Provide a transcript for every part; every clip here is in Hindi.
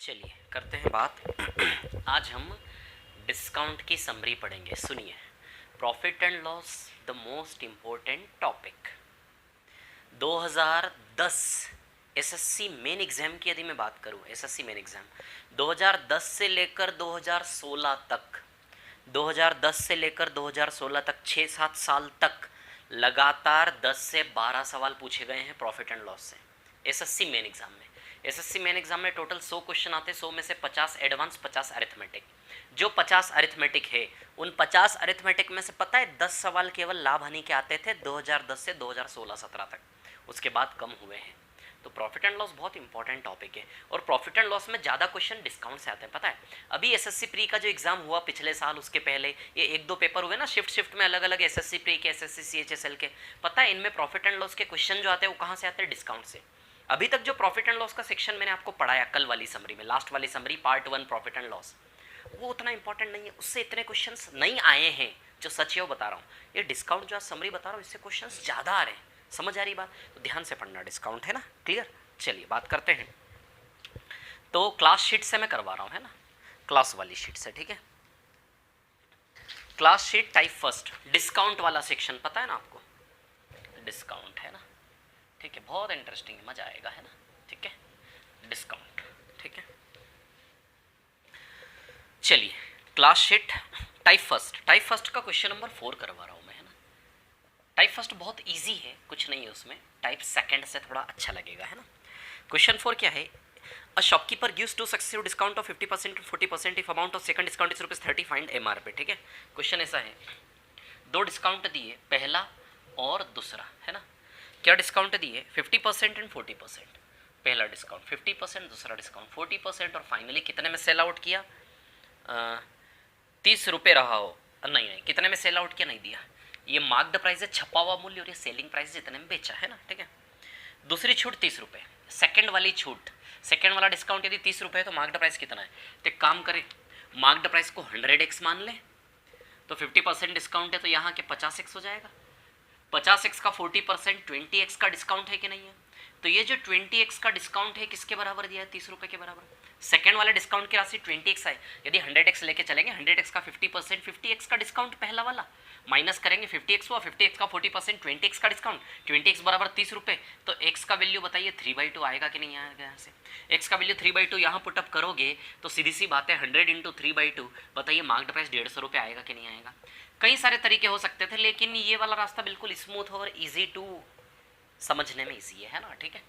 चलिए करते हैं बात। आज हम डिस्काउंट की समरी पढ़ेंगे। सुनिए, profit and loss the most important topic. 2010 SSC main exam की यदि मैं बात करूं, एसएससी मेन एग्जाम 2010 से लेकर 2016 तक, 2010 से लेकर 2016 तक 6-7 साल तक लगातार 10 से 12 सवाल पूछे गए हैं प्रॉफिट एंड लॉस से एसएससी मेन एग्जाम में। एसएससी मेन एग्जाम में टोटल 100 क्वेश्चन आते हैं, 100 में से 50 एडवांस, 50 अरिथमेटिक। जो 50 अरिथमेटिक है, उन 50 अरिथमेटिक में से पता है 10 सवाल केवल लाभ हानि के आते थे 2010 से 2016-17 तक, उसके बाद कम हुए हैं। तो प्रॉफिट एंड लॉस बहुत इंपॉर्टेंट टॉपिक है और प्रॉफिट एंड लॉस में ज़्यादा क्वेश्चन डिस्काउंट से आते हैं। पता है अभी एसएससी प्री का जो एग्जाम हुआ पिछले साल, उसके पहले ये एक दो पेपर हुए ना शिफ्ट में, अलग अलग एसएससी प्री के, एसएससी सीएचएसएल के। पता है इनमें प्रॉफिट एंड लॉस के क्वेश्चन जो आते हैं वो कहाँ से आते हैं? डिस्काउंट से। अभी तक जो प्रॉफिट एंड लॉस का सेक्शन मैंने आपको पढ़ाया कल वाली समरी में, लास्ट वाली summary part 1 profit and loss, वो उतना इंपॉर्टेंट नहीं है, उससे इतने क्वेश्चंस नहीं आए हैं। जो सच है वो बता रहा हूँ, ये डिस्काउंट जो आज समरी बता रहा हूँ इससे क्वेश्चंस ज़्यादा आ रहे हैं। समझ आ रही बात? तो ध्यान से पढ़ना, डिस्काउंट है ना, क्लियर। चलिए बात करते हैं। तो क्लास शीट से मैं करवा रहा हूँ, है ना, क्लास वाली शीट से, ठीक है। Class sheet type first, discount वाला सेक्शन पता है ना आपको, डिस्काउंट है ना, ठीक है, बहुत इंटरेस्टिंग, मजा आएगा, है ना, ठीक है, डिस्काउंट, ठीक है। चलिए क्लास शीट टाइप फर्स्ट का क्वेश्चन नंबर 4 करवा रहा हूँ मैं, है ना। टाइप फर्स्ट बहुत इजी है, कुछ नहीं है उसमें, टाइप सेकंड से थोड़ा अच्छा लगेगा, है ना। क्वेश्चन 4 क्या है? A shopkeeper gives two successive discount of 50% 40% if amount of second discount is ₹30, find MRP, ठीक है। क्वेश्चन ऐसा है, दो डिस्काउंट दिए, पहला और दूसरा, है ना। क्या डिस्काउंट दिए? 50% एंड 40%। पहला डिस्काउंट 50%, दूसरा डिस्काउंट 40%, और फाइनली कितने में सेल आउट किया? 30 रुपये रहा हो, नहीं नहीं, कितने में सेल आउट किया नहीं दिया। ये मार्क्ड प्राइस है, छपा हुआ मूल्य, और ये सेलिंग प्राइस जितने में बेचा, है ना, ठीक है। दूसरी छूट 30 रुपये, सेकंड वाली छूट, सेकंड वाला डिस्काउंट यदि 30 रुपये है तो मार्क्ड प्राइस कितना है? तो एक काम करें, मार्क्ड प्राइस को 100x मान लें, तो 50% डिस्काउंट है तो यहाँ के 50x हो जाएगा। 50x का 40% 20x का डिस्काउंट है कि नहीं है? तो ये जो 20x का डिस्काउंट है किसके बराबर दिया है? 30 रुपये के बराबर। सेकेंड वाले डिस्काउंट की राशि 20x है, यदि 100x लेके चलेंगे, 100x का 50%, 50x का डिस्काउंट पहला वाला, माइनस करेंगे 50x हुआ, 50x का 40%, 20x का डिस्काउंट, 20x बराबर 30 रुपये। तो x का वैल्यू बताइए 3/2 आएगा कि नहीं आएगा? यहाँ से x का वैल्यू 3/2 यहाँ पुटअप करोगे तो सीधी सी बात है 100 इंटू 3/2, बताइए मार्क्ड प्राइस 150 रुपये आएगा कि नहीं आएगा? कई सारे तरीके हो सकते थे, लेकिन ये वाला रास्ता बिल्कुल स्मूथ और इजी टू समझने में इजी है ना, ठीक है।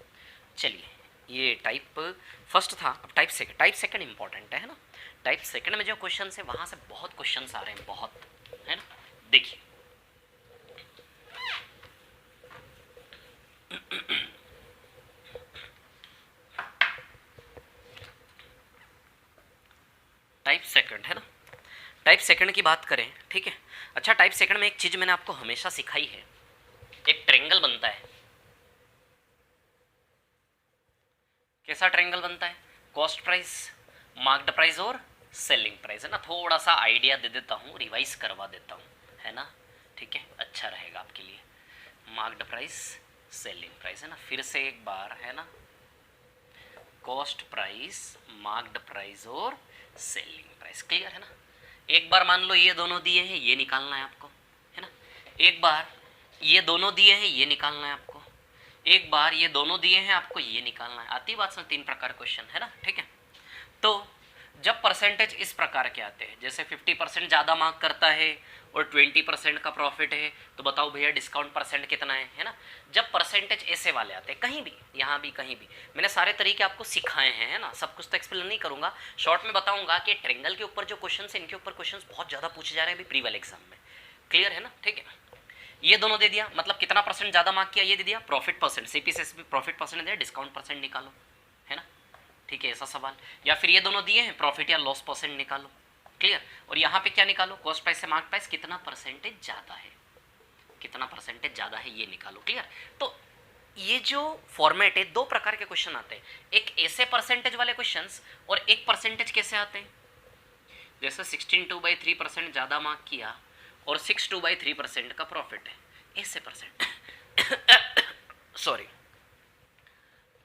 चलिए ये टाइप फर्स्ट था, अब टाइप सेकंड इंपॉर्टेंट है ना। टाइप सेकंड में जो क्वेश्चन है वहां से बहुत क्वेश्चन आ रहे हैं, बहुत, है ना। देखिए टाइप सेकंड है ना, टाइप सेकंड की बात करें, ठीक है। अच्छा, टाइप सेकंड में एक चीज मैंने आपको हमेशा सिखाई है, एक ट्रेंगल बनता है। कैसा ट्रेंगल बनता है? कॉस्ट प्राइस, मार्क्ड प्राइस और सेलिंग प्राइस, है ना। थोड़ा सा आइडिया दे देता हूँ, रिवाइज करवा देता हूँ, है ना, ठीक है, अच्छा रहेगा आपके लिए। मार्क्ड प्राइस, सेलिंग प्राइस, है ना, फिर से एक बार, है ना, कॉस्ट प्राइस, मार्क्ड प्राइस और सेलिंग प्राइस, क्लियर है ना। एक बार मान लो ये दोनों दिए हैं, ये निकालना है आपको, है ना। एक बार ये दोनों दिए हैं, ये निकालना है आपको। एक बार ये दोनों दिए हैं, आपको ये निकालना है। आती बात समझ? 3 प्रकार क्वेश्चन, है ना, ठीक है। तो जब परसेंटेज इस प्रकार के आते हैं, जैसे 50% ज़्यादा मार्क करता है और 20% का प्रॉफिट है, तो बताओ भैया डिस्काउंट परसेंट कितना है ना। जब परसेंटेज ऐसे वाले आते हैं, कहीं भी, यहाँ भी, कहीं भी, मैंने सारे तरीके आपको सिखाए हैं, है ना। सब कुछ तो एक्सप्लेन नहीं करूँगा, शॉर्ट में बताऊँगा कि ट्रेंगल के ऊपर जो क्वेश्चन है, इनके ऊपर क्वेश्चन बहुत ज़्यादा पूछे जा रहे हैं अभी प्री वाले एग्जाम में, क्लियर है ना, ठीक है। ये दोनों दे दिया, मतलब कितना परसेंट ज़्यादा मार्क किया, ये दे दिया, प्रॉफिट परसेंट, सीपी से प्रॉफिट परसेंट दिया, डिस्काउंट परसेंट निकालो, है ना, ठीक है, ऐसा सवाल। या फिर ये दोनों दिए हैं, प्रॉफिट या लॉस परसेंट निकालो, क्लियर। और यहाँ पे क्या निकालो? कॉस्ट प्राइस से मार्क प्राइस, कितना परसेंटेज ज़्यादा है, कितना परसेंटेज ज़्यादा है, ये निकालो, क्लियर। तो ये जो फॉर्मेट है, 2 प्रकार के क्वेश्चन आते हैं, एक ऐसे परसेंटेज वाले क्वेश्चन और एक परसेंटेज कैसे आते हैं, जैसे 16/2/3% ज़्यादा मार्क किया और 6/2/3% का प्रॉफिट है, ऐसे परसेंट सॉरी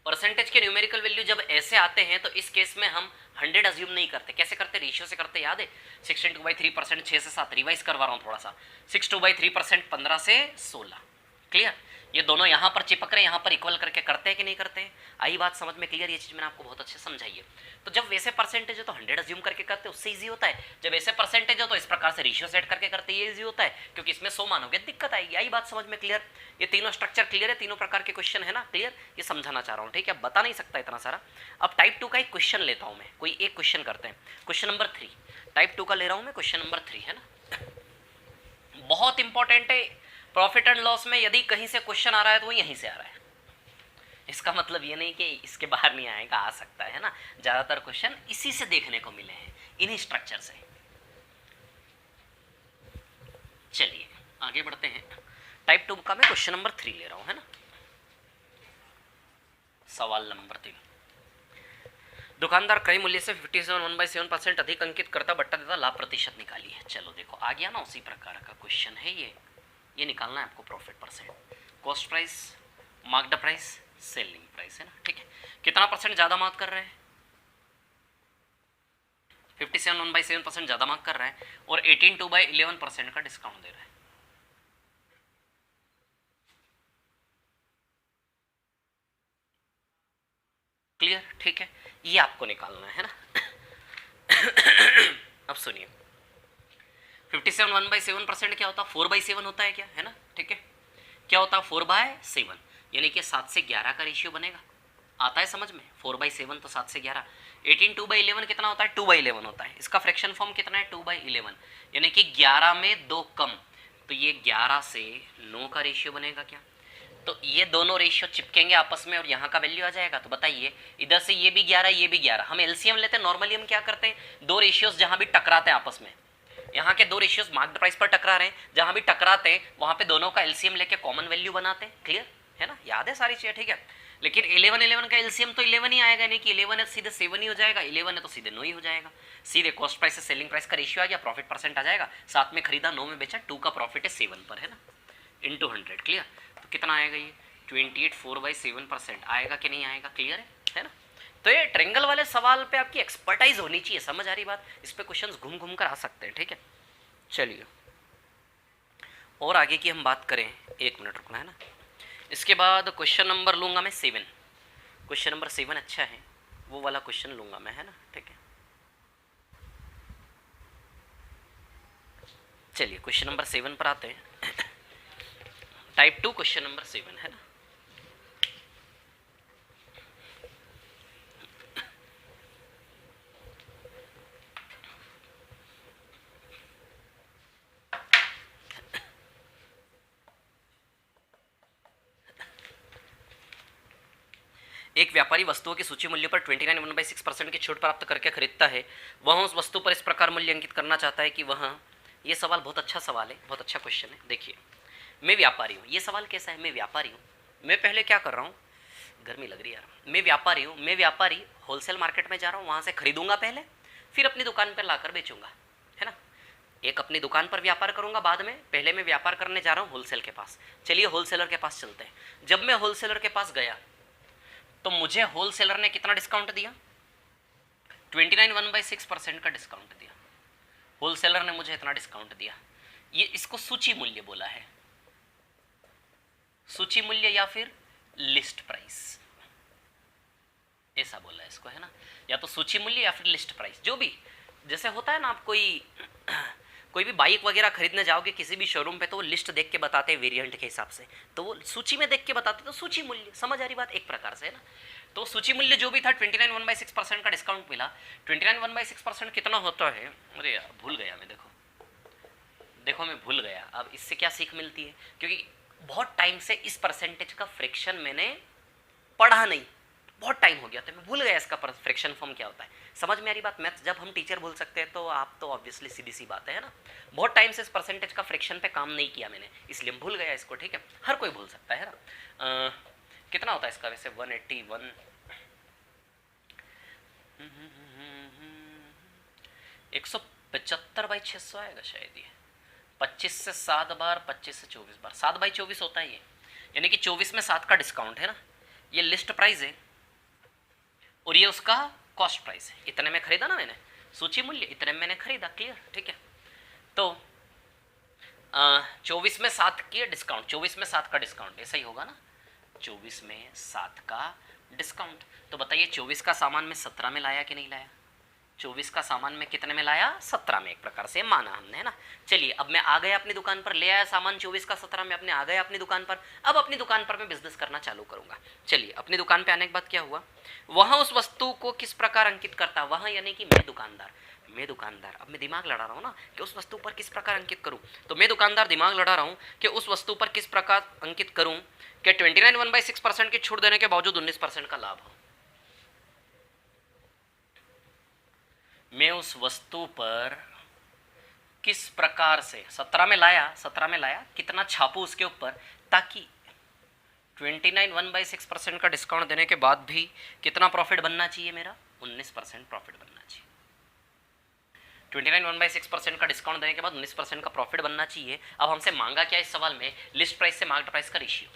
परसेंटेज के न्यूमेरिकल वैल्यू जब ऐसे आते हैं तो इस केस में हम 100 अज्यूम नहीं करते। कैसे करते? रेशियो से करते, याद है? 16/3%, 6 से 7, रिवाइज करवा रहा हूँ थोड़ा सा। 6/3%, 15 से 16। क्लियर? ये दोनों यहाँ पर चिपक रहे हैं, यहाँ पर इक्वल करके करते हैं कि नहीं करते हैं? आई बात समझ में? क्लियर? ये चीज़ मैंने आपको बहुत अच्छे समझाई है। तो जब वैसे परसेंटेज है तो 100 अज्यूम करके करते, उससे ईजी होता है। जब ऐसे परसेंटेज हो तो इस प्रकार से रेशियो सेट करके करते, ये ईजी होता है, क्योंकि इसमें 100 मानोगे दिक्कत आएगी। आई बात समझ में? क्लियर? ये तीनों स्ट्रक्चर क्लियर है? तीनों प्रकार के क्वेश्चन है ना? क्लियर? ये समझाना चाह रहा हूँ, ठीक है? बता नहीं सकता इतना सारा। अब टाइप 2 का एक क्वेश्चन लेता हूँ मैं, कोई एक क्वेश्चन करते हैं। क्वेश्चन नंबर 3 टाइप 2 का ले रहा हूँ मैं, क्वेश्चन नंबर 3 है ना, बहुत इंपॉर्टेंट है। प्रॉफिट एंड लॉस में यदि कहीं से क्वेश्चन आ रहा है तो वो यहीं से आ रहा है। इसका मतलब ये नहीं कि इसके बाहर नहीं आएगा, आ सकता है ना। ज्यादातर क्वेश्चन इसी से देखने को मिले हैं, इन्हीं स्ट्रक्चर से। चलिए आगे बढ़ते हैं। टाइप 2 का मैं क्वेश्चन नंबर 3 ले रहा हूं, है ना। सवाल नंबर 3, दुकानदार क्रय मूल्य से 57.1/7% अधिक अंकित करता बट्टा देता, लाभ प्रतिशत निकालिए। चलो देखो आ गया ना, उसी प्रकार का क्वेश्चन है ये निकालना है आपको। Profit percent, cost price, marked price, selling price, है ना, ठीक है। कितना परसेंट ज़्यादा मार्क कर रहे हैं? 57.1/7% ज़्यादा मार्क कर रहा है और 18/11% का डिस्काउंट दे रहा है। क्लियर? ठीक है, ये आपको निकालना है ना। अब सुनिए, 57.1/7% क्या होता है? 4/7 होता है क्या, है ना, ठीक है। क्या होता है? 4/7, यानी कि 7 से 11 का रेशियो बनेगा। आता है समझ में? 4/7 तो 7 से 11। 18 2/11 कितना होता है? 2/11 होता है। इसका फ्रैक्शन फॉर्म कितना है? 2/11, यानी कि 11 में 2 कम, तो ये 11 से 9 का रेशियो बनेगा क्या? तो ये दोनों रेशियो चिपकेंगे आपस में और यहाँ का वैल्यू आ जाएगा। तो बताइए, इधर से ये भी 11, ये भी 11, हम एलसीएम लेते हैं। नॉर्मली हम क्या करते हैं, दो रेशियोज जहाँ भी टकराते हैं आपस में, यहाँ के दो रेशियोज मार्क्ड प्राइस पर टकरा रहे हैं, जहाँ भी टकराते हैं वहाँ पे दोनों का एलसीएम लेके कॉमन वैल्यू बनाते हैं। क्लियर है ना? याद है सारी चीज़ें, ठीक है। लेकिन 11 का एलसीएम तो 11 ही आएगा, नहीं कि 11 है सीधे 7 ही हो जाएगा, 11 है तो सीधे 9 ही हो जाएगा। सीधे कॉस्ट प्राइस से सेलिंग प्राइस का रेशियो आ गया, प्रॉफिट परसेंट आ जाएगा। 7 में खरीदा, 9 में बेचा, 2 का प्रॉफिट है 7 पर, है ना, इंटू 100। क्लियर? तो कितना आएगा ये? 28 4/7% आएगा कि नहीं आएगा? क्लियर है ना। तो ये ट्रेंगल वाले सवाल पे आपकी एक्सपर्टाइज होनी चाहिए, समझ आ रही बात? इस पे क्वेश्चंस घूम घूम कर आ सकते हैं, ठीक है। चलिए और आगे की हम बात करें, 1 मिनट रुकना है ना। इसके बाद क्वेश्चन नंबर लूंगा मैं 7। क्वेश्चन नंबर 7 अच्छा है, वो वाला क्वेश्चन लूंगा मैं, है ना, ठीक है। चलिए क्वेश्चन नंबर 7 पर आते हैं। टाइप 2 क्वेश्चन नंबर 7 है ना। एक व्यापारी वस्तुओं की सूची मूल्य पर 29 की छूट प्राप्त करके खरीदता है। वह उस वस्तु पर इस प्रकार मूल्य अंकित करना चाहता है कि वह, ये सवाल बहुत अच्छा सवाल है, बहुत अच्छा क्वेश्चन है। देखिए, मैं व्यापारी हूँ, ये सवाल कैसा है? मैं व्यापारी हूँ, मैं पहले क्या कर रहा हूँ, गर्मी लग रही है यार, मैं व्यापारी हूँ, मैं व्यापारी होलसेल मार्केट में जा रहा हूँ, वहाँ से खरीदूंगा पहले, फिर अपनी दुकान पर लाकर बेचूंगा, है ना। एक अपनी दुकान पर व्यापार करूंगा बाद में, पहले मैं व्यापार करने जा रहा हूँ होलसेल के पास। चलिए होलसेलर के पास चलते हैं। जब मैं होलसेलर के पास गया तो मुझे होलसेलर ने कितना डिस्काउंट दिया? 29 का डिस्काउंट दिया। होलसेलर ने मुझे इतना डिस्काउंट दिया। ये इसको सूची मूल्य बोला है, सूची मूल्य या फिर लिस्ट प्राइस, ऐसा बोला है इसको, है ना। या तो सूची मूल्य या फिर लिस्ट प्राइस, जो भी, जैसे होता है ना, आप कोई भी बाइक वगैरह खरीदने जाओगे किसी भी शोरूम पे तो वो लिस्ट देख के बताते हैं वेरिएंट के हिसाब से, तो वो सूची में देख के बताते, तो सूची मूल्य, समझ आ रही बात? एक प्रकार से, है ना। तो सूची मूल्य जो भी था, 29 का डिस्काउंट मिला। 29 कितना होता है? अरे यार भूल गया मैं, देखो मैं भूल गया। अब इससे क्या सीख मिलती है, क्योंकि बहुत टाइम से इस परसेंटेज का फ्रैक्शन मैंने पढ़ा नहीं, बहुत टाइम हो गया, तो मैं भूल गया इसका फ्रैक्शन फॉर्म क्या होता है। समझ में आ रही बात? मैथ्स जब हम टीचर भूल सकते हैं तो आप तो ऑब्वियसली सीधी सी बात है ना। बहुत टाइम से इस परसेंटेज का फ्रैक्शन पे काम नहीं किया मैंने, इसलिए भूल गया इसको, ठीक है। हर कोई भूल सकता है ना। कितना होता है इसका वैसे? 181, 175/600 आएगा शायद ये। 25 से 7 बार, 25 से 24 बार, 7/24 होता है ये, यानी कि 24 में 7 का डिस्काउंट है ना। ये लिस्ट प्राइस है, और ये उसका कॉस्ट प्राइस है, इतने में खरीदा ना मैंने, सूची मूल्य इतने में मैंने खरीदा, क्लियर, ठीक है। तो 24 में 7 की डिस्काउंट, 24 में 7 का डिस्काउंट, ऐसा ही होगा ना, 24 में 7 का डिस्काउंट। तो बताइए 24 का सामान में 17 में लाया कि नहीं लाया? 24 का सामान में कितने में लाया? 17 में, एक प्रकार से माना हमने, है ना। चलिए अब मैं आ गया अपनी दुकान पर, ले आया सामान 24 का 17 में, अपने आ गया अपनी दुकान पर। अब अपनी दुकान पर मैं बिजनेस करना चालू करूंगा। चलिए अपनी दुकान पे आने के बाद क्या हुआ, वहां उस वस्तु को किस प्रकार अंकित करता, वहां यानी कि मैं दुकानदार, अब मैं दिमाग लड़ा रहा हूँ ना कि उस वस्तु पर किस प्रकार अंकित करूँ। तो मैं दुकानदार दिमाग लड़ा रहा हूँ कि उस वस्तु पर किस प्रकार अंकित करूँ कि 29 1/6% की छूट देने के बावजूद 19% का लाभ हो। मैं उस वस्तु पर किस प्रकार से 17 में लाया, कितना छापू उसके ऊपर, ताकि 29 1/6% का डिस्काउंट देने के बाद भी कितना प्रॉफिट बनना चाहिए मेरा? 19% प्रॉफिट बनना चाहिए। 29 1/6% का डिस्काउंट देने के बाद 19% का प्रॉफिट बनना चाहिए। अब हमसे मांगा क्या इस सवाल में? लिस्ट प्राइस से मार्केट प्राइस का रेशियो।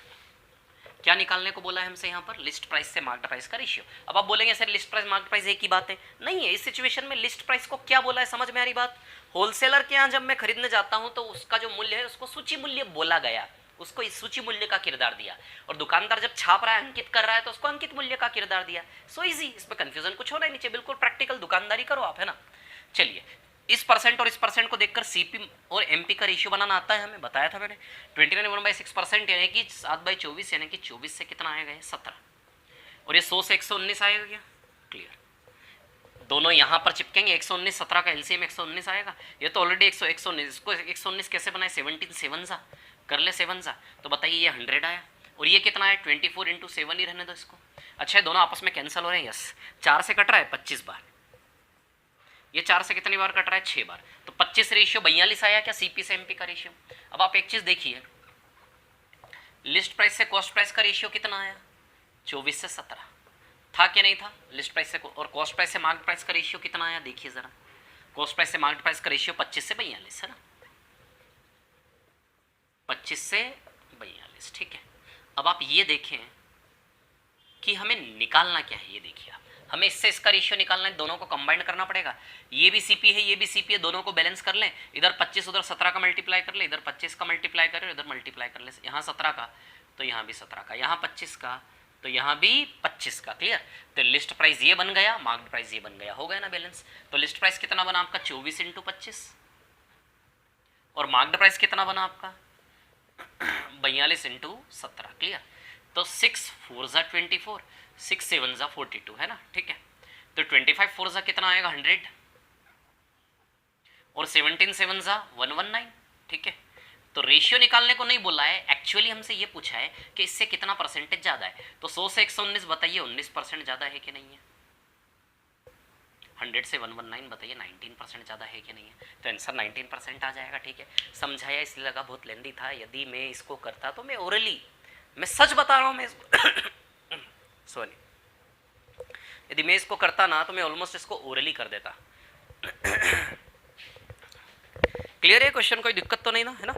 क्या निकालने को बोला है हमसे यहाँ पर? लिस्ट प्राइस से मार्केट प्राइस का रेशियो। अब आप बोलेंगे sir list price market price एक ही बात है, नहीं है। इस सिचुएशन में लिस्ट प्राइस को क्या बोला है, समझ में आ रही बात? होलसेलर के यहाँ जब मैं खरीदने जाता हूँ तो उसका जो मूल्य है उसको सूची मूल्य बोला गया, उसको इस सूची मूल्य का किरदार दिया। और दुकानदार जब छाप रहा है, अंकित कर रहा है, तो उसको अंकित मूल्य का किरदार दिया। सो इजी, इसमें कंफ्यूजन कुछ होना ही नीचे, बिल्कुल प्रैक्टिकल दुकानदारी करो आप, है ना। चलिए इस परसेंट और इस परसेंट को देखकर सीपी और एमपी का रेशियो बनाना आता है हमें, बताया था मैंने। 29 1/6% यानी कि 7/24 यानी कि 24 से कितना आएगा? 17। और ये 100 से 119 आएगा क्या? क्लियर। दोनों यहाँ पर चिपकेंगे, 119 17 का एलसीएम 119 आएगा। ये तो ऑलरेडी 119, इसको 119 कैसे बनाए? 17 7 सा कर ले, 7 सा, तो बताइए ये 100 आया। और ये कितना है? 24 × 7 ही रहने दो इसको। अच्छा, दोनों आपस में कैंसिल हो रहे हैं, यस। 4 से कट रहा है 25 बार, ये 4 से कितनी बार कट रहा है? 6 बार। तो 25 रेशियो 42 आया क्या सीपी से एमपी का रेशियो? अब आप एक चीज देखिए, लिस्ट प्राइस से कॉस्ट प्राइस का रेशियो कितना आया? 24 से 17 था कि नहीं था? लिस्ट प्राइस से और कॉस्ट प्राइस से मार्केट प्राइस का रेशियो कितना आया? देखिए जरा, कॉस्ट प्राइस से मार्केट प्राइस का रेशियो 25 से 42 है ना, 25 से 42, ठीक है। अब आप ये देखें कि हमें निकालना क्या है, ये देखिए आप, हमें इससे इसका रेशियो निकालना है, दोनों को कंबाइन करना पड़ेगा। ये भी सीपी है, ये भी सीपी है, दोनों को बैलेंस कर लें। इधर 25 उधर 17 का मल्टीप्लाई कर ले, इधर 25 का मल्टीप्लाई करें, इधर मल्टीप्लाई कर ले, यहाँ 17 का तो यहाँ भी 17 का, यहाँ 25 का तो यहाँ भी 25 का, क्लियर। तो लिस्ट प्राइस ये बन गया, मार्केट प्राइस ये बन गया, हो गया ना बैलेंस। तो लिस्ट प्राइस कितना बना आपका? 24 × 25, और मार्केट प्राइस कितना बना आपका? 42 × 17, क्लियर। तो 6 4 ज़ा 24, 6 7 ज़ा 42, है ना, ठीक है। तो 25 4 ज़ा कितना आएगा? 100, और 17 7 ज़ा 119, ठीक है। तो रेशियो निकालने को नहीं बोला है, एक्चुअली हमसे ये पूछा है कि इससे कितना परसेंटेज ज़्यादा है। तो 100 से 119 बताइए 19% ज़्यादा है कि नहीं है? 100 से 119 बताइए 19% ज़्यादा है कि नहीं है? तो आंसर 19% आ जाएगा, ठीक है। समझाया इसलिए लगा बहुत लेंदी था, यदि मैं इसको करता तो मैं ओरली, मैं सच बता रहा हूँ, मैं इसको सॉरी, यदि मैं इसको करता ना तो मैं ऑलमोस्ट इसको ओरली कर देता। क्लियर है क्वेश्चन? कोई दिक्कत तो नहीं ना, है ना?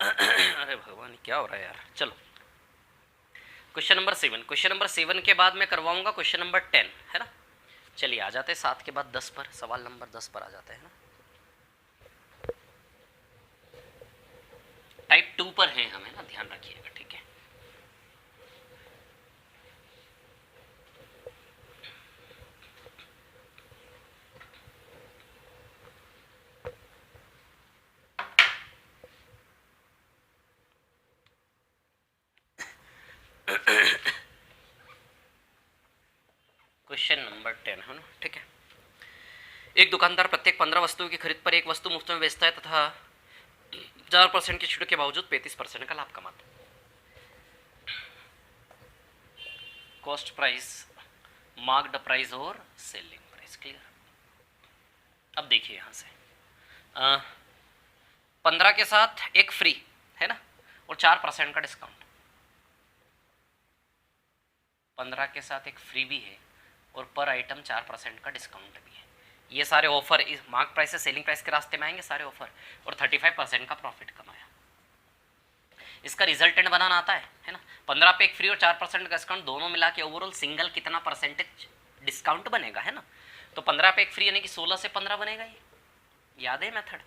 अरे भगवान क्या हो रहा है यार। चलो क्वेश्चन नंबर 7, क्वेश्चन नंबर 7 के बाद मैं करवाऊंगा क्वेश्चन नंबर 10, है ना। चलिए आ जाते हैं 7 के बाद 10 पर, सवाल नंबर 10 पर आ जाते हैं ना। टाइप 2 पर है हमें ना, ध्यान रखिएगा, ठीक है। क्वेश्चन नंबर 10 है ना, ठीक है। एक दुकानदार प्रत्येक 15 वस्तुओं की खरीद पर एक वस्तु मुफ्त में बेचता है तथा 4% की छूट के बावजूद 35% का लाभ कमाता है। कॉस्ट प्राइस, मार्क्ड प्राइस और सेलिंग प्राइस, क्लियर। अब देखिए यहाँ से 15 के साथ एक फ्री है ना, और 4% का डिस्काउंट। 15 के साथ एक फ्री भी है और पर आइटम 4% का डिस्काउंट भी है। ये सारे ऑफर इस मार्क प्राइस से सेलिंग प्राइस के रास्ते में आएंगे सारे ऑफर, और 35% का प्रॉफिट कमाया। इसका रिजल्टेंट बनाना आता है ना। 15 पे एक फ्री और 4% का डिस्काउंट, दोनों मिला के ओवरऑल सिंगल कितना परसेंटेज डिस्काउंट बनेगा, है ना। तो 15 पे एक फ्री यानी कि 16 से 15 बनेगा, ये याद है मेथड।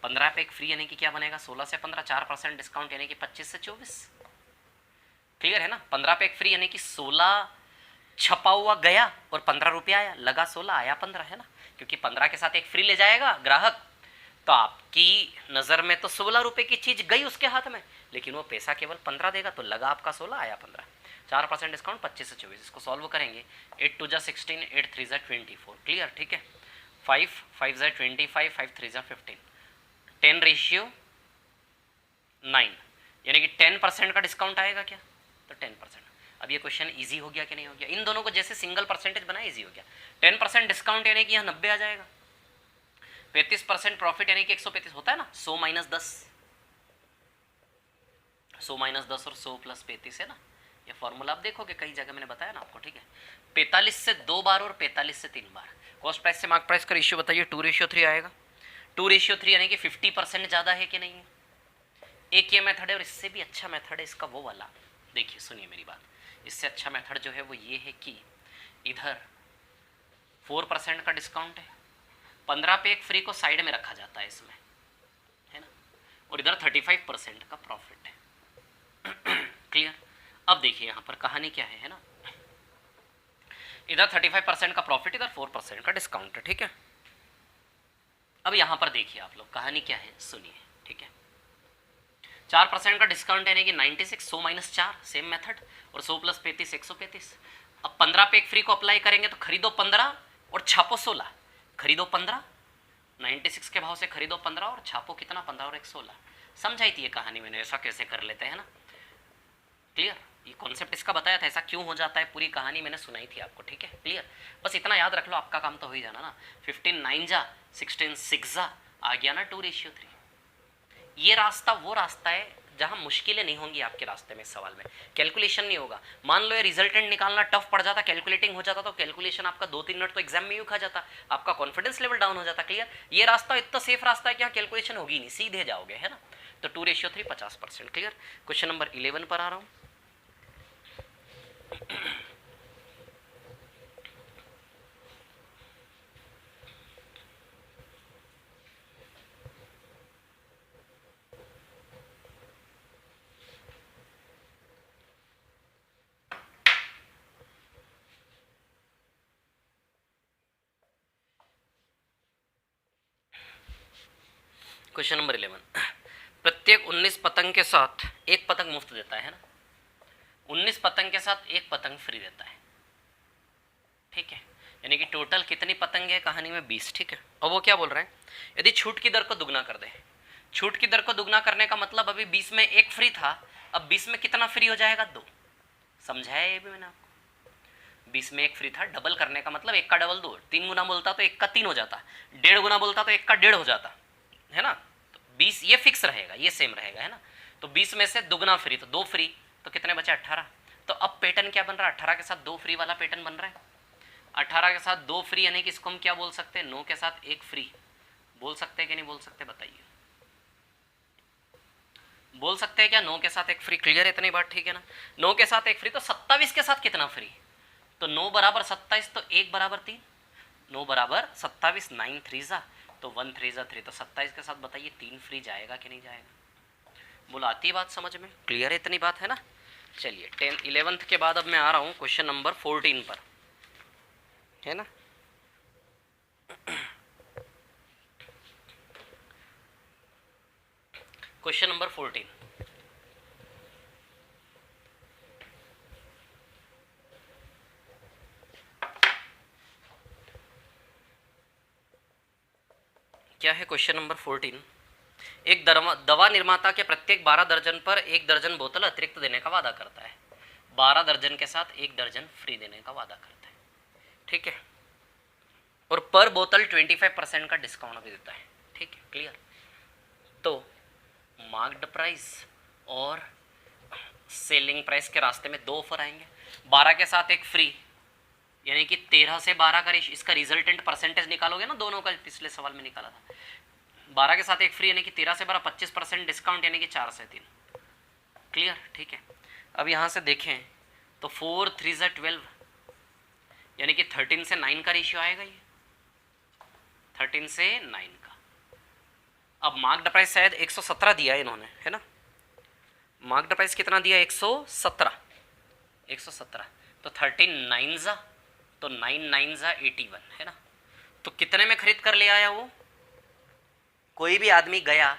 15 पे एक फ्री यानी कि क्या बनेगा, 16 से 15, 4% डिस्काउंट यानी कि 25 से 24। क्लियर है ना। 15 पे एक फ्री यानी कि 16 छपा हुआ गया और 15 रुपया आया, लगा 16 आया 15, है ना। क्योंकि 15 के साथ एक फ्री ले जाएगा ग्राहक, तो आपकी नज़र में तो 16 रुपये की चीज़ गई उसके हाथ में, लेकिन वो पैसा केवल 15 देगा, तो लगा आपका 16 आया 15। 4% डिस्काउंट 25 से 24। इसको सॉल्व करेंगे, 8 2 जा 16, 8 3 जा 24। क्लियर, ठीक है। 5 5 जा 25, 5 3 जा 15, 10 रेशियो 9, यानी कि 10% का डिस्काउंट आएगा क्या, तो 10%। अब ये क्वेश्चन इजी हो गया कि नहीं हो गया। इन दोनों को जैसे सिंगल परसेंटेज बना, इजी हो गया। 10% डिस्काउंट यानी कि यहाँ 90 आ जाएगा। 35% प्रॉफिट यानी कि 135 होता है ना, 100 माइनस 10, 100 माइनस 10 और 100 प्लस 35 है ना। ये फॉर्मूला आप देखोगे कई जगह मैंने बताया ना आपको, ठीक है। 45 से 2 बार और 45 से 3 बार। कॉस्ट प्राइस से मार्क प्राइस का रेशियो बताइए, 2:3 आएगा। 2:3 यानी कि 50% ज़्यादा है कि नहीं है। एक ये मेथड है और इससे भी अच्छा मेथड है इसका वो वाला। देखिए सुनिए मेरी बात, इससे अच्छा मेथड जो है वो ये है कि इधर 4% का डिस्काउंट है, 15 पे एक फ्री को साइड में रखा जाता है इसमें, है ना, और इधर 35% का प्रॉफिट है। क्लियर। अब देखिए यहाँ पर कहानी क्या है ना, इधर 35% का प्रॉफिट, इधर 4% का डिस्काउंट है, ठीक है। अब यहाँ पर देखिए आप लोग कहानी क्या है, सुनिए, ठीक है। 4% का डिस्काउंट यानी कि 96, 100 माइनस 4, सेम मेथड, और 100 प्लस 35, 135। अब 15 पे एक फ्री को अप्लाई करेंगे तो खरीदो 15 और छापो 16, खरीदो 15, 96 के भाव से खरीदो 15 और छापो कितना, 15 और 1 16। समझाई थी ये कहानी मैंने, ऐसा कैसे कर लेते हैं ना। क्लियर, ये कॉन्सेप्ट इसका बताया था, ऐसा क्यों हो जाता है, पूरी कहानी मैंने सुनाई थी आपको, ठीक है। क्लियर, बस इतना याद रख लो, आपका काम तो हो ही जाना ना। 15 9 जा 16 6 जा आ गया ना 2:3। ये रास्ता वो रास्ता है जहां मुश्किलें नहीं होंगी आपके रास्ते में, सवाल में कैलकुलेशन नहीं होगा। मान लो ये रिजल्टेंट निकालना टफ पड़ जाता, कैलकुलेटिंग हो जाता, तो कैलकुलेशन आपका 2-3 मिनट तो एग्जाम में ही खा जाता, आपका कॉन्फिडेंस लेवल डाउन हो जाता। क्लियर, ये रास्ता इतना सेफ रास्ता है कि यहाँ कैलकुलेशन होगी नहीं, सीधे जाओगे, है ना। तो 2:3 50%। क्लियर। क्वेश्चन नंबर 11 पर आ रहा हूँ। क्वेश्चन नंबर 11, प्रत्येक 19 पतंग के साथ एक पतंग मुफ्त देता है ना। 19 पतंग के साथ एक पतंग फ्री देता है, ठीक है। यानी कि टोटल कितनी पतंग है कहानी में, 20, ठीक है। और वो क्या बोल रहे हैं, यदि छूट की दर को दुगना कर दे। छूट की दर को दुगना करने का मतलब अभी 20 में एक फ्री था, अब 20 में कितना फ्री हो जाएगा, 2। समझाया ये भी मैंने आपको। 20 में एक फ्री था, डबल करने का मतलब एक का डबल 2, 3 गुना बोलता तो एक का 3 हो जाता, 1.5 गुना बोलता तो एक का 1.5 हो जाता, है ना। तो 20 ये फिक्स रहेगा, ये सेम रहेगा, है ना। तो 20 में से दुगना फ्री, तो 2 फ्री, तो कितने बचे, 18। तो अब पैटर्न क्या बन रहा है, 18 के साथ 2 फ्री वाला पैटर्न बन रहा है। 18 के साथ 2 फ्री यानी कि इसको हम क्या बोल सकते हैं, 9 के साथ 1 फ्री बोल सकते हैं कि नहीं बोल सकते, बताइए। बोल सकते हैं क्या, 9 के साथ 1 फ्री। क्लियर है इतनी बात, ठीक है ना। 9 के साथ 1 फ्री, तो 27 के साथ कितना फ्री, तो 9 बराबर 27, तो 1 बराबर 3, 9 बराबर 27, 9 3 जा, तो 1 3 जा 3, तो 27 के साथ बताइए 3 फ्री जाएगा कि नहीं जाएगा। बोला आती है बात समझ में, क्लियर है इतनी बात, है ना। चलिए 11th के बाद अब मैं आ रहा हूँ क्वेश्चन नंबर 14 पर, है ना। क्वेश्चन नंबर 14, क्या है क्वेश्चन नंबर 14। एक दवा निर्माता के प्रत्येक 12 दर्जन पर 1 दर्जन बोतल अतिरिक्त देने का वादा करता है। 12 दर्जन के साथ 1 दर्जन फ्री देने का वादा करता है, ठीक है। और पर बोतल 25% का डिस्काउंट भी देता है, ठीक है। क्लियर। तो मार्क्ड प्राइस और सेलिंग प्राइस के रास्ते में 2 ऑफर आएंगे। 12 के साथ 1 फ्री यानी कि 13 से 12 का इसका रिजल्टेंट परसेंटेज निकालोगे ना, दोनों का पिछले सवाल में निकाला था। 12 के साथ 1 फ्री यानी कि 13 से 12, 25% डिस्काउंट यानी कि 4 से 3, क्लियर, ठीक है। अब यहाँ से देखें तो 4 3 ज़ा 12, यानी कि 13 से 9 का रेशियो आएगा ये, 13 से 9 का। अब मार्क्ड प्राइस शायद 117 दिया है इन्होंने, है ना। मार्क्ड प्राइस कितना दिया, 117, 117। तो 13 9 ज़ा, तो 9 9 ज़ा 81, है ना। तो कितने में खरीद कर ले आया वो, कोई भी आदमी गया,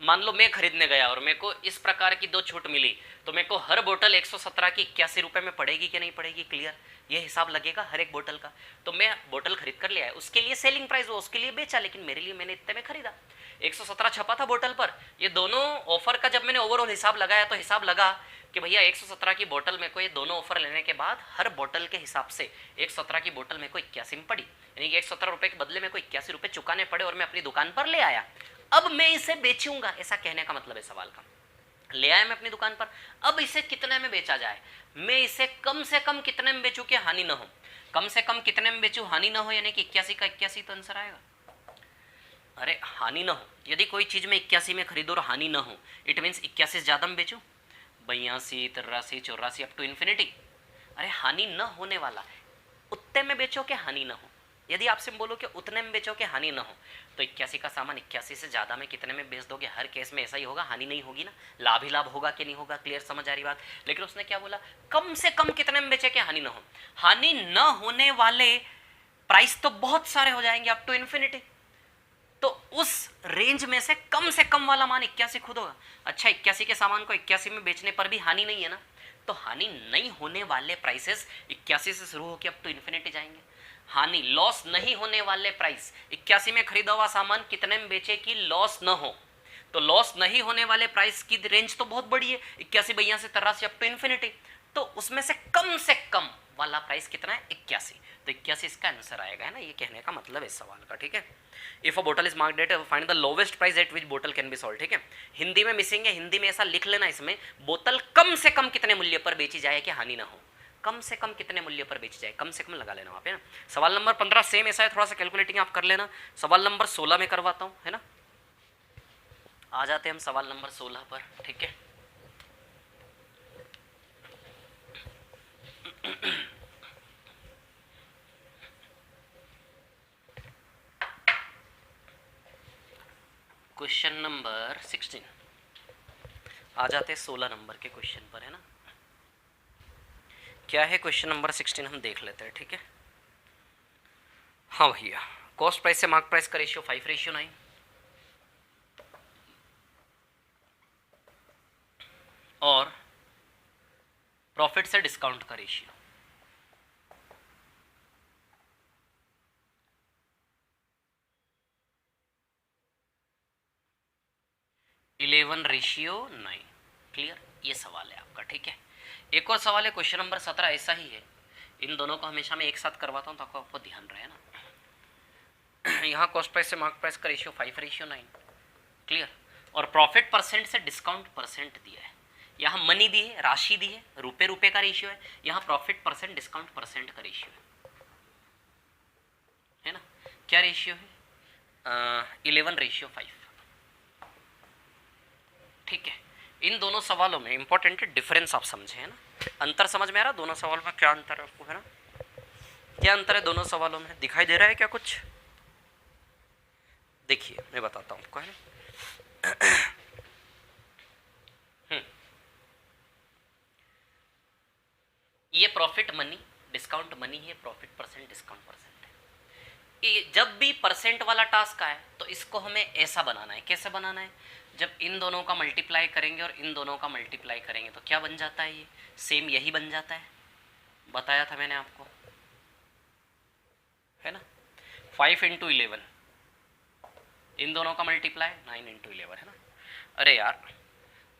मान लो मैं खरीदने गया और मेरे को इस प्रकार की 2 छूट मिली, तो मेरे को हर बोतल 117 की 81 रुपये में पड़ेगी कि नहीं पड़ेगी, क्लियर। ये हिसाब लगेगा हर एक बोतल का। तो मैं बोतल खरीद कर ले आया, उसके लिए सेलिंग प्राइस वो उसके लिए बेचा, लेकिन मेरे लिए मैंने इतने में खरीदा। 117 छपा था बोतल पर। ये दोनों ऑफर का जब मैंने ओवरऑल हिसाब लगाया तो हिसाब लगा कि भैया 117 की बोतल में को ये दोनों ऑफर लेने के बाद हर बोतल के हिसाब से 117 की बोतल में को 81 में पड़ी, यानी कि 117 रुपये के बदले में को 81 रुपये चुकाने पड़े और मैं अपनी दुकान पर ले आया। अब मैं इसे बेचूंगा, ऐसा कहने का मतलब है सवाल का। ले आया मैं अपनी दुकान पर, अब इसे कितने में बेचा जाए, मैं इसे कम से कम कितने में बेचूं कि हानि ना हो, कम से कम कितने में बेचूं हानि ना हो, यानी कि 81 का 81 तो आंसर आएगा। अरे हानि ना हो, यदि कोई चीज में 81 में खरीदो और हानि ना हो, इट मीन्स 81 से ज्यादा में बेचूं, 82 83 84 अप टू इन्फिनिटी। अरे हानि न होने वाला, उतने में बेचो कि हानि ना हो। यदि आपसे बोलो कि उतने में बेचो कि हानि ना हो, तो 81 का सामान 81 से ज़्यादा में कितने में बेच दोगे, हर केस में ऐसा ही होगा, हानि नहीं होगी ना, लाभ ही लाभ होगा कि नहीं होगा, क्लियर समझ आ रही बात। लेकिन उसने क्या बोला, कम से कम कितने में बेचे कि हानि ना हो। हानि न होने वाले प्राइस तो बहुत सारे हो जाएंगे अप टू इन्फिनिटी, तो उस रेंज में से कम वाला मान 81 खुद होगा। अच्छा 81 के सामान को 81 में बेचने पर भी हानि नहीं है ना, तो हानि नहीं होने वाले प्राइसेस 81 से शुरू होकर अप टू इन्फिनिटी जाएंगे। हानि लॉस नहीं होने वाले प्राइस, 81 में खरीदा हुआ सामान कितने में बेचे कि लॉस न हो, तो लॉस नहीं होने वाले प्राइस की रेंज तो बहुत बड़ी है, 81 82 83 अप टू इन्फिनिटी, तो उसमें से कम वाला प्राइस कितना है 81, तो 81 इसका आंसर आएगा, है ना। ये कहने का मतलब है इस सवाल का, ठीक है। If a bottle is marked at, find the lowest price at which bottle can be sold, ठीक है। हिंदी में मिसिंग है, हिंदी में ऐसा लिख लेना इसमें, बोतल कम से कम कितने मूल्य पर बेची जाए कि हानि ना हो, कम से कम कितने मूल्य पर बेची जाए, कम से कम लगा लेना वहाँ पे ना। सवाल नंबर 15 सेम ऐसा है, थोड़ा सा कैलकुलेटिंग आप कर लेना। सवाल नंबर 16 में करवाता हूँ, है ना। आ जाते हैं हम सवाल नंबर 16 पर, ठीक है। क्वेश्चन नंबर 16 आ जाते हैं 16 नंबर के क्वेश्चन पर, है ना। क्या है क्वेश्चन नंबर 16 हम देख लेते हैं, ठीक है। हाँ भैया, कॉस्ट प्राइस से मार्क प्राइस का रेशियो 5:9, और प्रॉफिट से डिस्काउंट का रेशियो 11:9, क्लियर। ये सवाल है आपका, ठीक है। एक और सवाल है क्वेश्चन नंबर 17, ऐसा ही है। इन दोनों को हमेशा मैं एक साथ करवाता हूँ ताकि आपको ध्यान रहे ना। यहाँ कॉस्ट प्राइस से मार्क प्राइस का रेशियो 5:9, क्लियर। और प्रॉफिट परसेंट से डिस्काउंट परसेंट दिया है। यहाँ मनी दी है, राशि दी है, रुपए का रेशियो है। यहाँ प्रॉफिट परसेंट डिस्काउंट परसेंट का रेशियो है ना। क्या रेशियो है, 11:5, ठीक है। इन दोनों सवालों में इंपॉर्टेंट डिफरेंस आप समझे, है ना। अंतर समझ में आ रहा, दोनों सवाल में क्या अंतर है आपको, है ना। क्या अंतर है दोनों सवालों में, दिखाई दे रहा है क्या कुछ। देखिए मैं बताता हूँ आपको, है ना। ये प्रॉफिट मनी डिस्काउंट मनी है, प्रॉफिट परसेंट डिस्काउंट परसेंट है। ये जब भी परसेंट वाला टास्क आए तो इसको हमें ऐसा बनाना है। कैसे बनाना है, जब इन दोनों का मल्टीप्लाई करेंगे और इन दोनों का मल्टीप्लाई करेंगे तो क्या बन जाता है, ये सेम यही बन जाता है, बताया था मैंने आपको, है ना। 5 × 11, इन दोनों का मल्टीप्लाई 9 × 11, है ना। अरे यार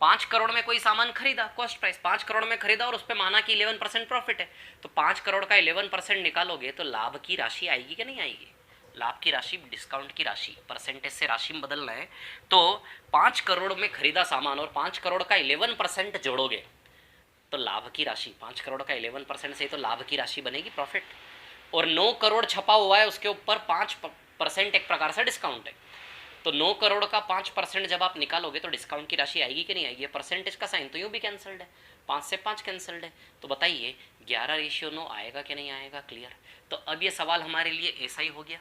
5 करोड़ में कोई सामान खरीदा, कॉस्ट प्राइस 5 करोड़ में खरीदा और उस पर माना कि 11% प्रॉफिट है, तो 5 करोड़ का 11% निकालोगे तो लाभ की राशि आएगी कि नहीं आएगी। लाभ की राशि डिस्काउंट की राशि, परसेंटेज से राशि में बदलना है, तो 5 करोड़ में खरीदा सामान और 5 करोड़ का 11% जोड़ोगे तो लाभ की राशि, 5 करोड़ का 11% से तो लाभ की राशि बनेगी प्रॉफिट। और 9 करोड़ छपा हुआ है, उसके ऊपर 5% एक प्रकार से डिस्काउंट है, तो 9 करोड़ का 5% जब आप निकालोगे तो डिस्काउंट की राशि आएगी कि नहीं आएगी? परसेंटेज का साइन तो यूँ भी कैंसल्ड है, 5 से 5 कैंसल्ड है। तो बताइए 11:9 आएगा कि नहीं आएगा? क्लियर। तो अब ये सवाल हमारे लिए ऐसा ही हो गया,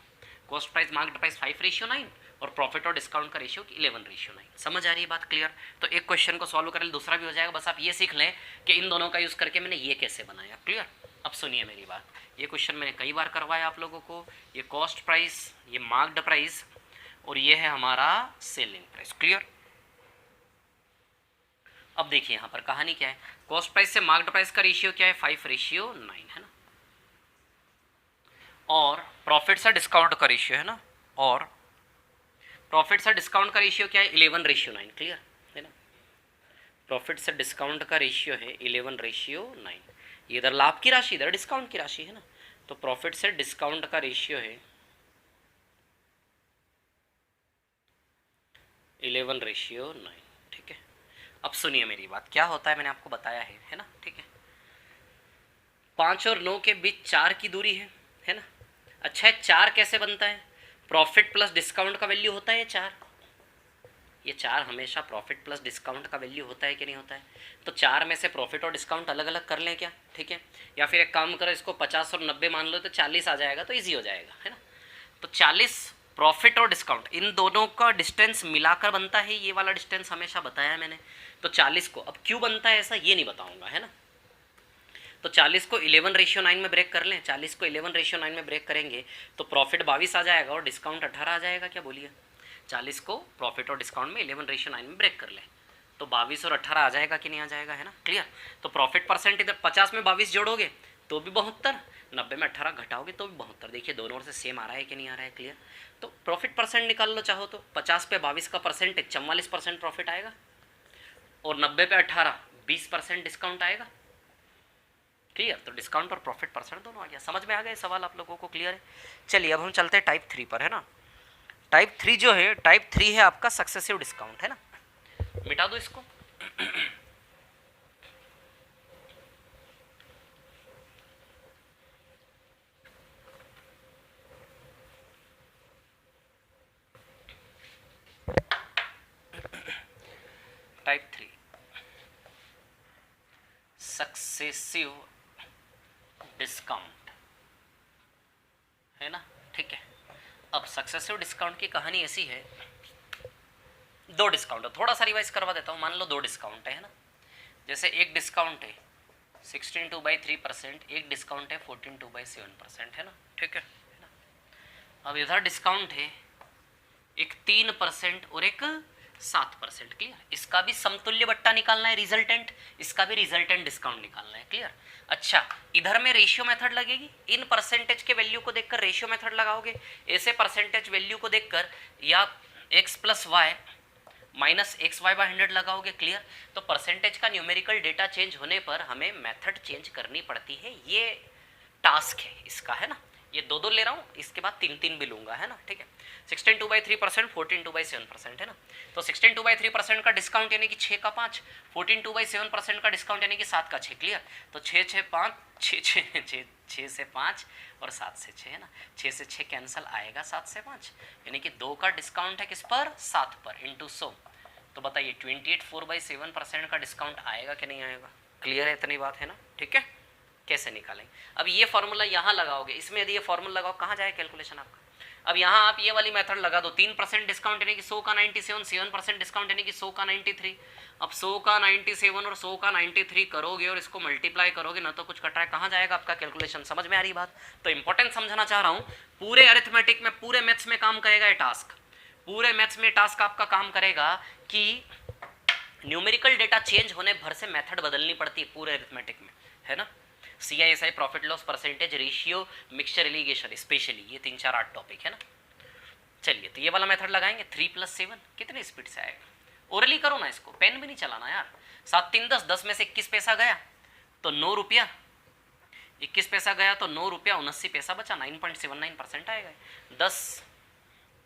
कॉस्ट प्राइस मार्केट प्राइस 5:9 और प्रॉफिट और डिस्काउंट का रेशियो 11:9। समझ आ रही है बात? क्लियर। तो एक क्वेश्चन को सॉल्व कर ले, दूसरा भी हो जाएगा। बस आप ये सीख लें कि इन दोनों का यूज़ करके मैंने ये कैसे बनाया। क्लियर। अब सुनिए मेरी बात, ये क्वेश्चन मैंने कई बार करवाया आप लोगों को। ये कॉस्ट प्राइस, ये मार्क्ड प्राइस और ये है हमारा सेलिंग प्राइस। क्लियर। अब देखिए यहाँ पर कहानी क्या है, कॉस्ट प्राइस से मार्क्ड प्राइस का रेशियो क्या है? 5:9 है ना, और प्रॉफिट से डिस्काउंट का रेशियो है ना, और प्रॉफिट से डिस्काउंट का रेशियो क्या है? 11:9। क्लियर है ना, प्रॉफिट से डिस्काउंट का रेशियो है 11:9। इधर लाभ की राशि, इधर डिस्काउंट की राशि है ना, तो प्रॉफिट से डिस्काउंट का रेशियो है 11:9। ठीक है। अब सुनिए मेरी बात, क्या होता है मैंने आपको बताया है ना। ठीक है, 5 और 9 के बीच 4 की दूरी है ना। अच्छा है, 4 कैसे बनता है? प्रॉफिट प्लस डिस्काउंट का वैल्यू होता है 4। ये 4 हमेशा प्रॉफिट प्लस डिस्काउंट का वैल्यू होता है कि नहीं होता है? तो 4 में से प्रॉफिट और डिस्काउंट अलग अलग कर लें क्या? ठीक है, या फिर एक काम करो, इसको 50 और 90 मान लो तो 40 आ जाएगा, तो ईजी हो जाएगा, है ना। तो 40 प्रॉफिट और डिस्काउंट इन दोनों का डिस्टेंस मिलाकर बनता है, ये वाला डिस्टेंस हमेशा बताया मैंने। तो 40 को अब क्यों बनता है ऐसा ये नहीं बताऊंगा, है ना। तो 40 को 11:9 में ब्रेक कर लें, 40 को 11:9 में ब्रेक करेंगे तो प्रॉफिट 22 आ जाएगा और डिस्काउंट 18 आ जाएगा। क्या बोलिए? 40 को प्रॉफिट और डिस्काउंट में 11:9 में ब्रेक कर लें तो 22 और 18 आ जाएगा कि नहीं आ जाएगा, है ना। क्लियर। तो प्रॉफिट परसेंट इधर 50 में 22 जोड़ोगे तो भी 72, 90 में 18 घटाओगे तो भी 72। देखिए दोनों ओर से सेम आ रहा है कि नहीं आ रहा है? क्लियर। तो प्रॉफिट परसेंट निकाल लो चाहो तो, 50 पे 22 का परसेंटेज 44% प्रॉफिट आएगा और 90 पे 18 20% डिस्काउंट आएगा। क्लियर। तो डिस्काउंट और प्रॉफिट परसेंट दोनों आ गया। समझ में आ गया सवाल आप लोगों को? क्लियर है। चलिए अब हम चलते हैं टाइप 3 पर, है ना। टाइप 3 जो है, टाइप 3 है आपका सक्सेसिव डिस्काउंट, है ना। मिटा दो इसको। टाइप 3 सक्सेसिव डिस्काउंट, है ना। ठीक है। अब सक्सेसिव डिस्काउंट की कहानी ऐसी है, दो डिस्काउंट है, थोड़ा सा रिवाइज करवा देता हूँ। मान लो दो डिस्काउंट है ना। जैसे एक डिस्काउंट है 16.2/3%, एक डिस्काउंट है 14.2/7%, है ना। ठीक है। अब इधर डिस्काउंट है एक 3% और एक 7%। क्लियर। इसका भी समतुल्य बट्टा निकालना है रिजल्टेंट, इसका भी रिजल्टेंट डिस्काउंट निकालना है। क्लियर। अच्छा, इधर में रेशियो मेथड लगेगी, इन परसेंटेज के वैल्यू को देखकर रेशियो मेथड लगाओगे, ऐसे परसेंटेज वैल्यू को देखकर या x + y - xy/100 लगाओगे। क्लियर। तो परसेंटेज का न्यूमेरिकल डेटा चेंज होने पर हमें मेथड चेंज करनी पड़ती है, ये टास्क है इसका, है ना। ये दो दो ले रहा हूँ, इसके बाद 3 भी लूंगा, है ना। ठीक है। 16.2/3%, 14.2/7%, है ना। तो 16.2/3% का डिस्काउंट यानी कि 6 का 5, 14.2/7% का डिस्काउंट यानी कि 7 का 6। क्लियर। तो 6 6 5 6 6 6 6 से 5 और 7 से 6, है ना। 6 से 6 कैंसल आएगा, 7 से 5 यानी कि 2 का डिस्काउंट है किस पर? 7 पर, इंटू 100। तो बताइए 28.4/7% का डिस्काउंट आएगा कि नहीं आएगा? क्लियर है इतनी बात, है ना। ठीक है। कैसे निकालेंगे? अब ये फॉर्मूला यहाँ लगाओगे, इसमें यदि ये फॉर्मूला लगाओ कहाँ जाए कैलकुलेशन आपका? अब यहाँ आप ये वाली मेथड लगा दो, 3% डिस्काउंट यानी कि 100 का 97, 7% डिस्काउंट यानी कि 100 का 93। अब 100 का 97 और 100 का 93 करोगे और इसको मल्टीप्लाई करोगे ना तो कुछ कट रहा है, कहाँ जाएगा आपका कैलकुलेशन? समझ में आ रही बात? तो इंपॉर्टेंट समझना चाह रहा हूँ, पूरे अरिथमेटिक में, पूरे मैथ्स में काम करेगा ये टास्क। पूरे मैथ्स में टास्क आपका काम करेगा कि न्यूमेरिकल डेटा चेंज होने भर से मेथड बदलनी पड़ती है पूरे अरिथमेटिक में, है ना। CISI, profit loss percentage ratio, mixture allegation, specially ये 3 4 8 टॉपिक है ना। चलिए तो ये वाला मेथड लगाएंगे। 3 + 7 कितने स्पीड से आएगा? ओरली करो ना इसको, पेन भी नहीं चलाना यार। 7 3 10, 10 में से 21 पैसा गया तो 9 रुपया, 21 पैसा गया तो 9 रुपया 79 पैसा बचा, 9.79% आएगा। 10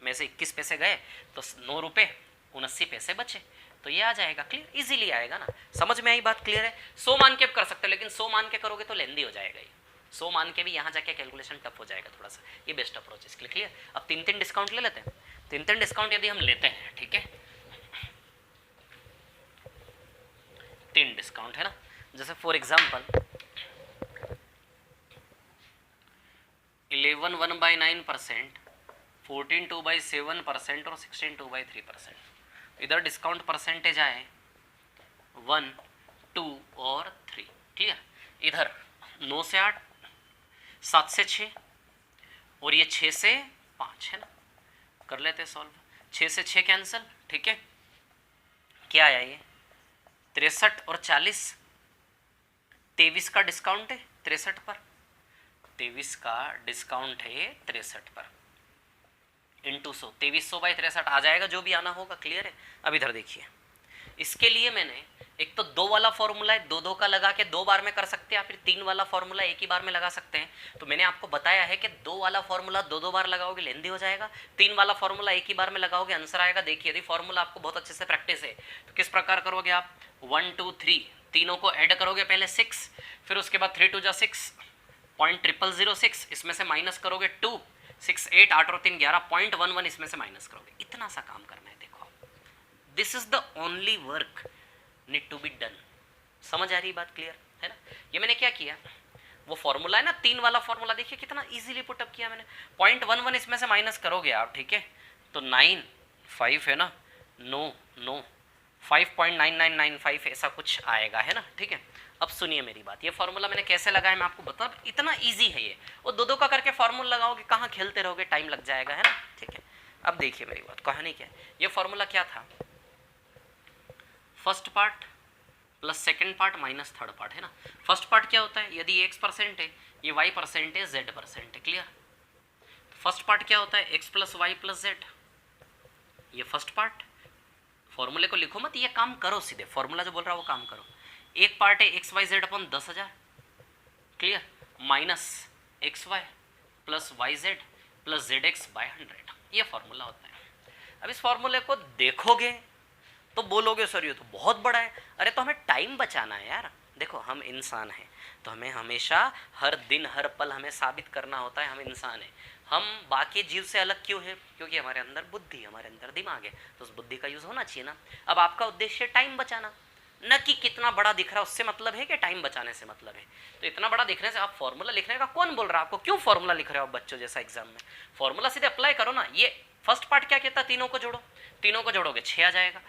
में से 21 पैसे गए तो 9 रुपये 79 पैसे बचे, तो ये आ जाएगा। क्लियर, इजीली आएगा ना। समझ में आई बात? क्लियर है। 100 मान के कर सकते हो, लेकिन 100 मान के करोगे तो लेंदी हो जाएगा ये। 100 मान के भी यहाँ जाके कैलकुलेशन टफ हो जाएगा थोड़ा सा, ये बेस्ट अप्रोच है इसके लिए। क्लियर। अब 3 डिस्काउंट ले लेते हैं। तीन तीन डिस्काउंट यदि हम लेते हैं, ठीक है, तीन डिस्काउंट है ना, जैसे फॉर एग्जांपल 11 1/9%, 14 2/7% और 16 2/3%। इधर डिस्काउंट परसेंटेज आए 1, 2 और 3, क्लियर। इधर 9 से 8, 7 से 6 और ये 6 से 5 है ना, कर लेते हैं सॉल्व। 6 से 6 कैंसिल, ठीक है, क्या आया ये 63 और 40, 23 का डिस्काउंट है 63 पर, 23 का डिस्काउंट है 63 पर, इंटू 100, 2300/63 आ जाएगा, जो भी आना होगा, क्लियर है। अब इधर देखिए, इसके लिए मैंने एक तो 2 वाला फॉर्मूला है, 2 2 का लगा के 2 बार में कर सकते हैं, या फिर 3 वाला फॉर्मूला एक ही बार में लगा सकते हैं। तो मैंने आपको बताया है कि 2 वाला फॉर्मूला 2 2 बार लगाओगे लेंदी हो जाएगा, 3 वाला फॉर्मूला एक ही बार में लगाओगे आंसर आएगा। देखिए यदि फॉर्मूला आपको बहुत अच्छे से प्रैक्टिस है तो किस प्रकार करोगे आप, 1 2 3 तीनों को ऐड करोगे पहले 6, फिर उसके बाद 3 2 जा 6, 0.0006, इसमें से माइनस करोगे 2, 6 8 8 और 3 11.11, इसमें से माइनस करोगे। इतना सा काम करना है, देखो this is the only work need to be done. समझ आ रही बात, क्लियर है ना। ये मैंने क्या किया, वो फॉर्मूला है ना 3 वाला फॉर्मूला, देखिए कितना इजीली पुटअप किया मैंने। 0.11 इसमें से माइनस करोगे आप, ठीक है, तो 9 5 है ना, 9 9 5.9995 ऐसा कुछ आएगा, है ना, ठीक है। अब सुनिए मेरी बात, ये फॉर्मूला मैंने कैसे लगाया मैं आपको बता, इतना इजी है ये। वो 2 2 का करके फॉर्मूला लगाओगे, कहाँ खेलते रहोगे, टाइम लग जाएगा, है ना, ठीक है। अब देखिए मेरी बात, कहानी क्या है, ये फॉर्मूला क्या था, first part plus second part minus third part, है ना। फर्स्ट पार्ट क्या होता है, यदि x% है, ये y% है, z% है, क्लियर। फर्स्ट पार्ट क्या होता है, x + y + z, ये फर्स्ट पार्ट। फॉर्मूले को लिखो मत, ये काम करो सीधे, फॉर्मूला जो बोल रहा है वो काम करो। एक पार्ट है XYZ अपन 10,000, clear, minus XY + YZ + ZX/100, ये फॉर्मूला होता है। अब इस फॉर्मूले को देखोगे तो बोलोगे सर ये तो बहुत बड़ा है। अरे तो हमें टाइम बचाना है यार, देखो हम इंसान हैं तो हमें हमेशा हर दिन हर पल हमें साबित करना होता है हम इंसान हैं। हम बाकी जीव से अलग क्यों है, क्योंकि हमारे अंदर बुद्धि, हमारे अंदर दिमाग है, तो उस बुद्धि का यूज़ होना चाहिए ना। अब आपका उद्देश्य टाइम बचाना, न कि कितना बड़ा दिख रहा है उससे मतलब है कि टाइम बचाने से मतलब है। तो इतना बड़ा दिखने से आप फॉर्मूला लिखने का कौन बोल रहा है आपको, क्यों फॉर्मूला लिख रहे हो आप बच्चों जैसा एग्जाम में। फॉर्मूला सीधे अप्लाई करो ना। ये फर्स्ट पार्ट क्या कहता है, तीनों को जोड़ो, तीनों को जोड़ोगे 6 आ जाएगा।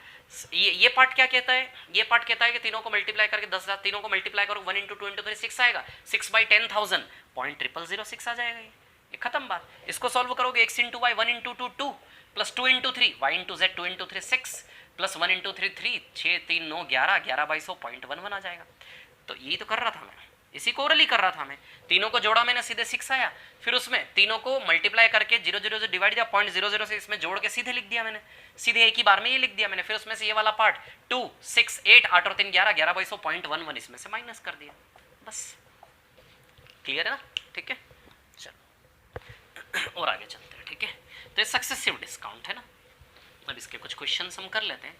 ये पार्ट क्या कहता है, ये पार्ट कहता है कि तीनों को मल्टीप्लाई करके 10,000, तीनों को मल्टीप्लाई करो 1 × 2 × 3 6 आएगा, 6/10,000 0.0006 आ जाएगा। ये खत्म बात। इसको सॉल्व करोगे, x × y 1 × 2 2 plus 2 × 3 y × z 2 × 3 6 plus 1 × 3 3 6 3 9 11 11/100 आ जाएगा। तो यही तो कर रहा था मैं, इसी को ओरली कर रहा था मैं। तीनों को जोड़ा मैंने, सीधे 6 आया, फिर उसमें तीनों को मल्टीप्लाई करके 0 0 से डिवाइड दिया, 0.00 से इसमें जोड़ के सीधे लिख दिया मैंने, सीधे एक ही बार में ये लिख दिया मैंने। फिर उसमें से ये वाला पार्ट 2 6 8 8 और 3 11 11/100 इसमें से माइनस कर दिया, बस क्लियर है ना, ठीक है। चलो और आगे चलते हैं, ठीक है। तो ये सक्सेसिव डिस्काउंट है ना। अब इसके कुछ क्वेश्चन हम कर लेते हैं।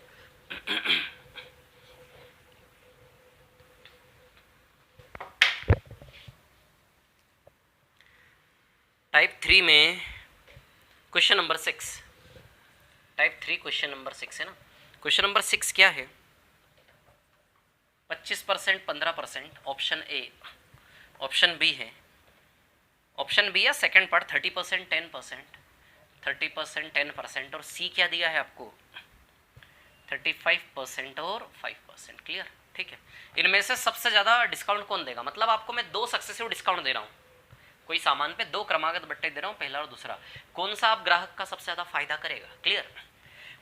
टाइप 3 में question number 6, type 3 question number 6 है ना। क्वेश्चन नंबर 6 क्या है, 25% 15%, ऑप्शन ए, ऑप्शन बी है, ऑप्शन बी या सेकंड पार्ट 30% 10%, 30% 10%, और सी क्या दिया है आपको 35% और 5%, क्लियर, ठीक है। इनमें से सबसे ज़्यादा डिस्काउंट कौन देगा, मतलब आपको मैं 2 सक्सेसिव डिस्काउंट दे रहा हूँ, कोई सामान पे 2 क्रमागत बट्टे दे रहा हूँ, पहला और दूसरा, कौन सा आप ग्राहक का सबसे ज़्यादा फायदा करेगा, क्लियर।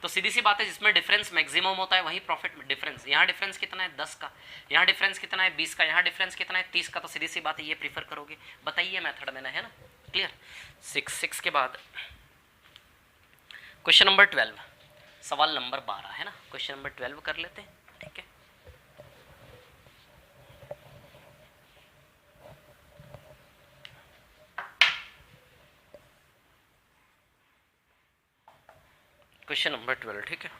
तो सीधी सी बात है, जिसमें डिफरेंस मैक्सिमम होता है वही प्रॉफिट में डिफरेंस। यहाँ डिफरेंस कितना है 10 का, यहाँ डिफरेंस कितना है 20 का, यहाँ डिफरेंस कितना है 30 का, तो सीधी सी बात है ये प्रीफर करोगे। बताइए मेथड मैंने, है ना, क्लियर। 6 के बाद क्वेश्चन नंबर 12, सवाल नंबर 12 है ना। क्वेश्चन नंबर 12 कर लेते हैं, ठीक है। क्वेश्चन नंबर 12, ठीक है।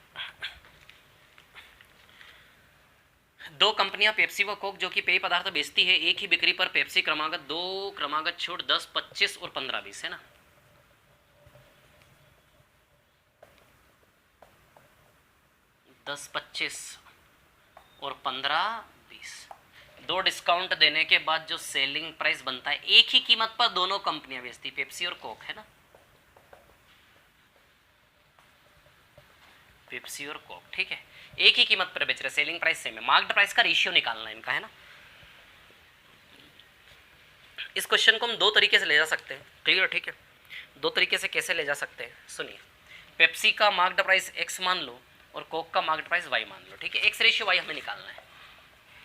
2 कंपनियां पेप्सी व कोक जो कि पेय पदार्थ बेचती है, एक ही बिक्री पर पेप्सी क्रमागत 2 क्रमागत छूट 10 25 और 15 20, है ना। 10 25 और 15 20, दो डिस्काउंट देने के बाद जो सेलिंग प्राइस बनता है, एक ही कीमत पर दोनों कंपनियां बेचती, पेप्सी और कोक, है ना, पेप्सी और कोक, ठीक है, एक ही कीमत पर बेच रहे, सेलिंग प्राइस सेम है, मार्क्ड प्राइस का रेशियो निकालना है इनका, है ना। इस क्वेश्चन को हम दो तरीके से ले जा सकते हैं, क्लियर, ठीक है, दो तरीके से कैसे ले जा सकते हैं, सुनिए। पेप्सी का मार्क्ड प्राइस एक्स मान लो और कोक का मार्क्ड प्राइस वाई मान लो, ठीक है, एक्स रेशियो वाई हमें निकालना है,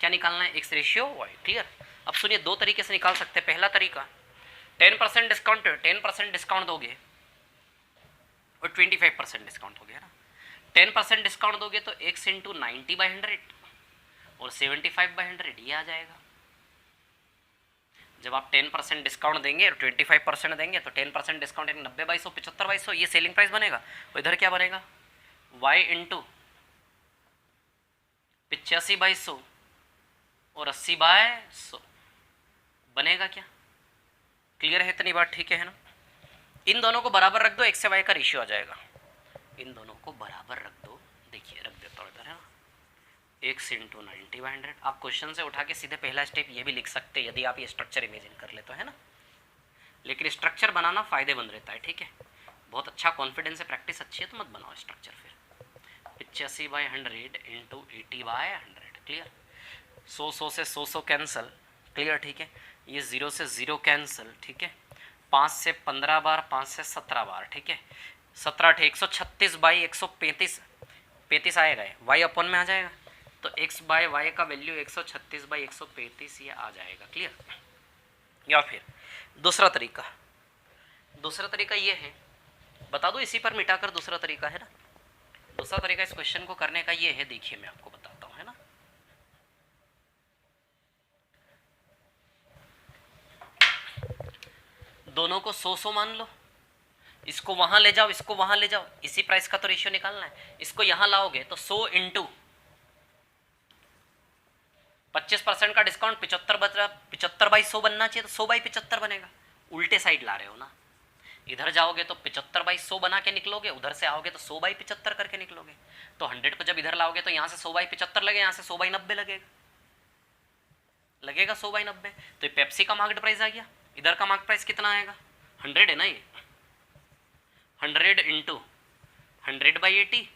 क्या निकालना है, एक्स रेशियो वाई, क्लियर। अब सुनिए, दो तरीके से निकाल सकते हैं। पहला तरीका 10% डिस्काउंट, 10% डिस्काउंट दोगे और 25% डिस्काउंट हो गया ना, 10% डिस्काउंट दोगे तो x इंटू 90/100 और 75/100 ये आ जाएगा। जब आप 10% डिस्काउंट देंगे और 25% देंगे तो 10% डिस्काउंट यानी 90/100 75/100 ये सेलिंग प्राइस बनेगा। और इधर क्या बनेगा, y इंटू 85/100 और 80/100 बनेगा क्या, क्लियर है इतनी बात, ठीक है ना। इन दोनों को बराबर रख दो, x से y का रेशियो आ जाएगा, इन दोनों को बराबर रख दो, देखिए रख देता हूँ इधर, है ना, x इंटू 90/100। आप क्वेश्चन से उठा के सीधे पहला स्टेप ये भी लिख सकते हैं यदि आप ये स्ट्रक्चर इमेजिन कर ले तो, है ना, लेकिन स्ट्रक्चर बनाना फायदेमंद रहता है, ठीक है, बहुत अच्छा कॉन्फिडेंस है, प्रैक्टिस अच्छी है तो मत बनाओ स्ट्रक्चर। फिर 85/100 इंटू 80/100, क्लियर, 100 से 100 कैंसल, क्लियर, ठीक है, ये 0 से 0 कैंसल, ठीक है, 5 से 15 बार, 5 से 17 बार, ठीक है, 17 136/135, 35 आएगा, वाई अपन में आ जाएगा, तो x बाय वाई का वैल्यू 136/135 ये आ जाएगा, क्लियर। या फिर दूसरा तरीका ये है, बता दो इसी पर मिटाकर दूसरा तरीका, है ना, दूसरा तरीका इस क्वेश्चन को करने का ये है, देखिए मैं आपको बताता हूँ, है ना, दोनों को 100 मान लो, इसको वहां ले जाओ, इसको वहां ले जाओ, इसी प्राइस का तो रेशियो निकालना है, इसको यहां लाओगे तो 100 इंटू 25% का डिस्काउंट 75/100 बनना चाहिए, तो 100/75 बनेगा, उल्टे साइड ला रहे हो ना, इधर जाओगे तो 75/100 बना के निकलोगे, उधर से आओगे तो 100/75 करके निकलोगे, तो 100 को जब इधर लाओगे तो यहाँ से 100/75 लगे, यहाँ से 100/90 लगेगा 100/90, तो ये पेप्सी का मार्केट प्राइस आ गया, इधर का मार्केट प्राइस कितना आएगा, 100 है ना, ये 100 इंटू 100/80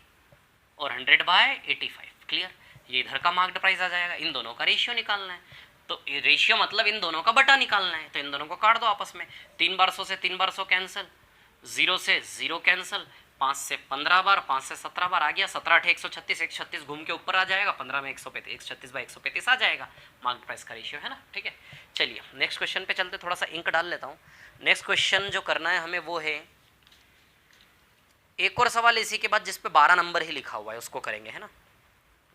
और 100/85, क्लियर, ये इधर का मार्केट प्राइस आ जाएगा। इन दोनों का रेशियो निकालना है, तो रेशियो मतलब इन दोनों का बटा निकालना है, तो इन दोनों को काट दो आपस में, 3 बार 100 से 3 बार 100 कैंसिल, 0 से 0 कैंसिल, 5 से 15 बार, 5 से 17 बार आ गया, 17 8 136, 136 घूम के ऊपर आ जाएगा, 15 में 135, 136/135 आ जाएगा मार्केट प्राइस का रेशियो, है ना, ठीक है। चलिए नेक्स्ट क्वेश्चन पे चलते, थोड़ा सा इंक डाल लेता हूँ। नेक्स्ट क्वेश्चन जो करना है हमें वो है, एक और सवाल इसी के बाद जिस पे 12 नंबर ही लिखा हुआ है उसको करेंगे, है ना,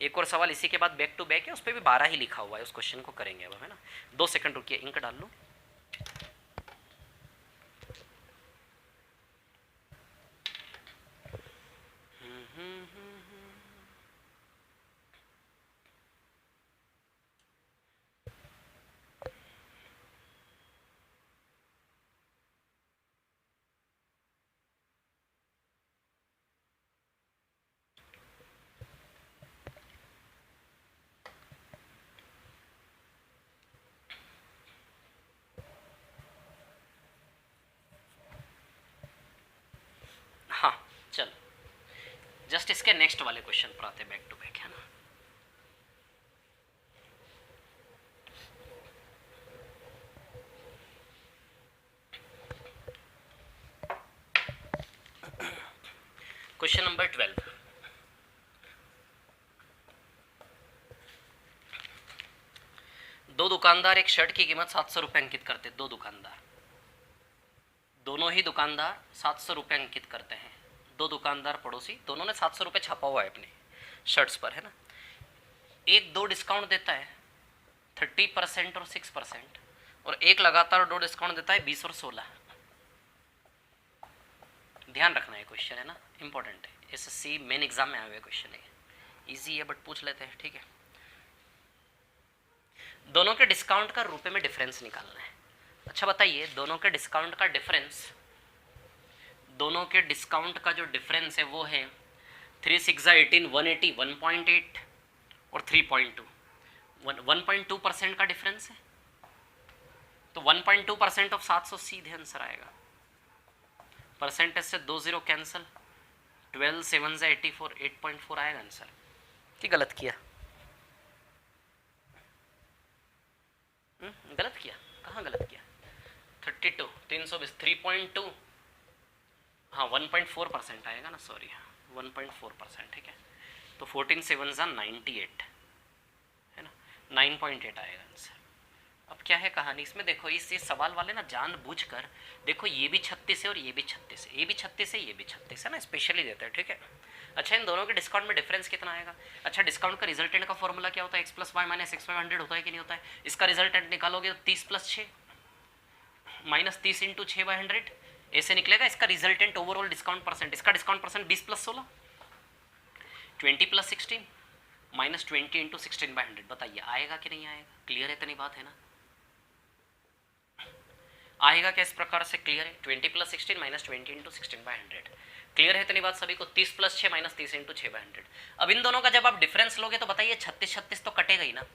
एक और सवाल इसी के बाद बैक टू बैक है, उस पर भी 12 ही लिखा हुआ है, उस क्वेश्चन को करेंगे अब, है ना। 2 सेकंड रुकिए, इंक डाल लो। हाँ चलो, जस्ट इसके नेक्स्ट वाले क्वेश्चन पर आते बैक टू बैक, है ना। क्वेश्चन नंबर 12, दो दुकानदार एक शर्ट की कीमत 700 रुपये अंकित करते, दो दुकानदार, दोनों ही दुकानदार 700 रुपये अंकित करते हैं, दो दुकानदार पड़ोसी, दोनों ने 700 रुपये छापा हुआ है अपने शर्ट्स पर, है ना। एक दो डिस्काउंट देता है 30% और 6%, और एक लगातार दो डिस्काउंट देता है 20 और 16। ध्यान रखना है क्वेश्चन, है ना, इंपॉर्टेंट है, एसएससी मेन एग्जाम में आए हुए क्वेश्चन है, इजी है बट पूछ लेते हैं, ठीक है। दोनों के डिस्काउंट का रुपए में डिफरेंस निकालना है। अच्छा बताइए, दोनों के डिस्काउंट का डिफरेंस, दोनों के डिस्काउंट का जो डिफरेंस है वो है 3 6 18 180 1.8 और 3.2 1.2% का डिफरेंस है, तो 1.2% ऑफ 700 सीधे आंसर आएगा। परसेंटेज से 2 0 कैंसिल, 12 7 से 84 8.4 आएगा आंसर। कि गलत किया? गलत किया? कहाँ गलत किया? 32 320 3.2, हाँ 1.4% आएगा ना, सॉरी 1.4%, ठीक है। तो 14 7 98 है ना, 9.8 आएगा आंसर। अब क्या है कहानी इसमें, देखो इस सवाल वाले ना जानबूझकर, देखो ये भी 36 है और ये भी 36 है, ये भी 36 है, ये भी 36 है ना, स्पेशली देते हैं, ठीक है। अच्छा, इन दोनों के डिस्काउंट में डिफरेंस कितना आएगा? अच्छा, डिस्काउंट का रिजल्टेंट का फॉर्मूला क्या होता है? x plus y minus x y 100 होता है कि नहीं होता है? इसका रिजल्टेंट निकालोगे तो 30 प्लस 6 माइनस 30 इंटू 6 बाई 100 ऐसे निकलेगा इसका रिजल्टेंट ओवरऑल डिस्काउंट परसेंट। इसका discount percent 20 plus 16 20 plus 16 minus 20 into 16 by 100। बताइए आएगा कि नहीं आएगा? क्लियर है, इतनी बात है ना? आएगा क्या इस प्रकार से? क्लियर है, 20 plus 16 minus 20 into 16 by 100। Clear है इतनी बात सभी को? 30 प्लस 6 माइनस 30 इंटू 6 बाई 100। अब इन दोनों का जब आप डिफरेंस लोगे तो बताइए 36 36 तो कटेगा ही ना,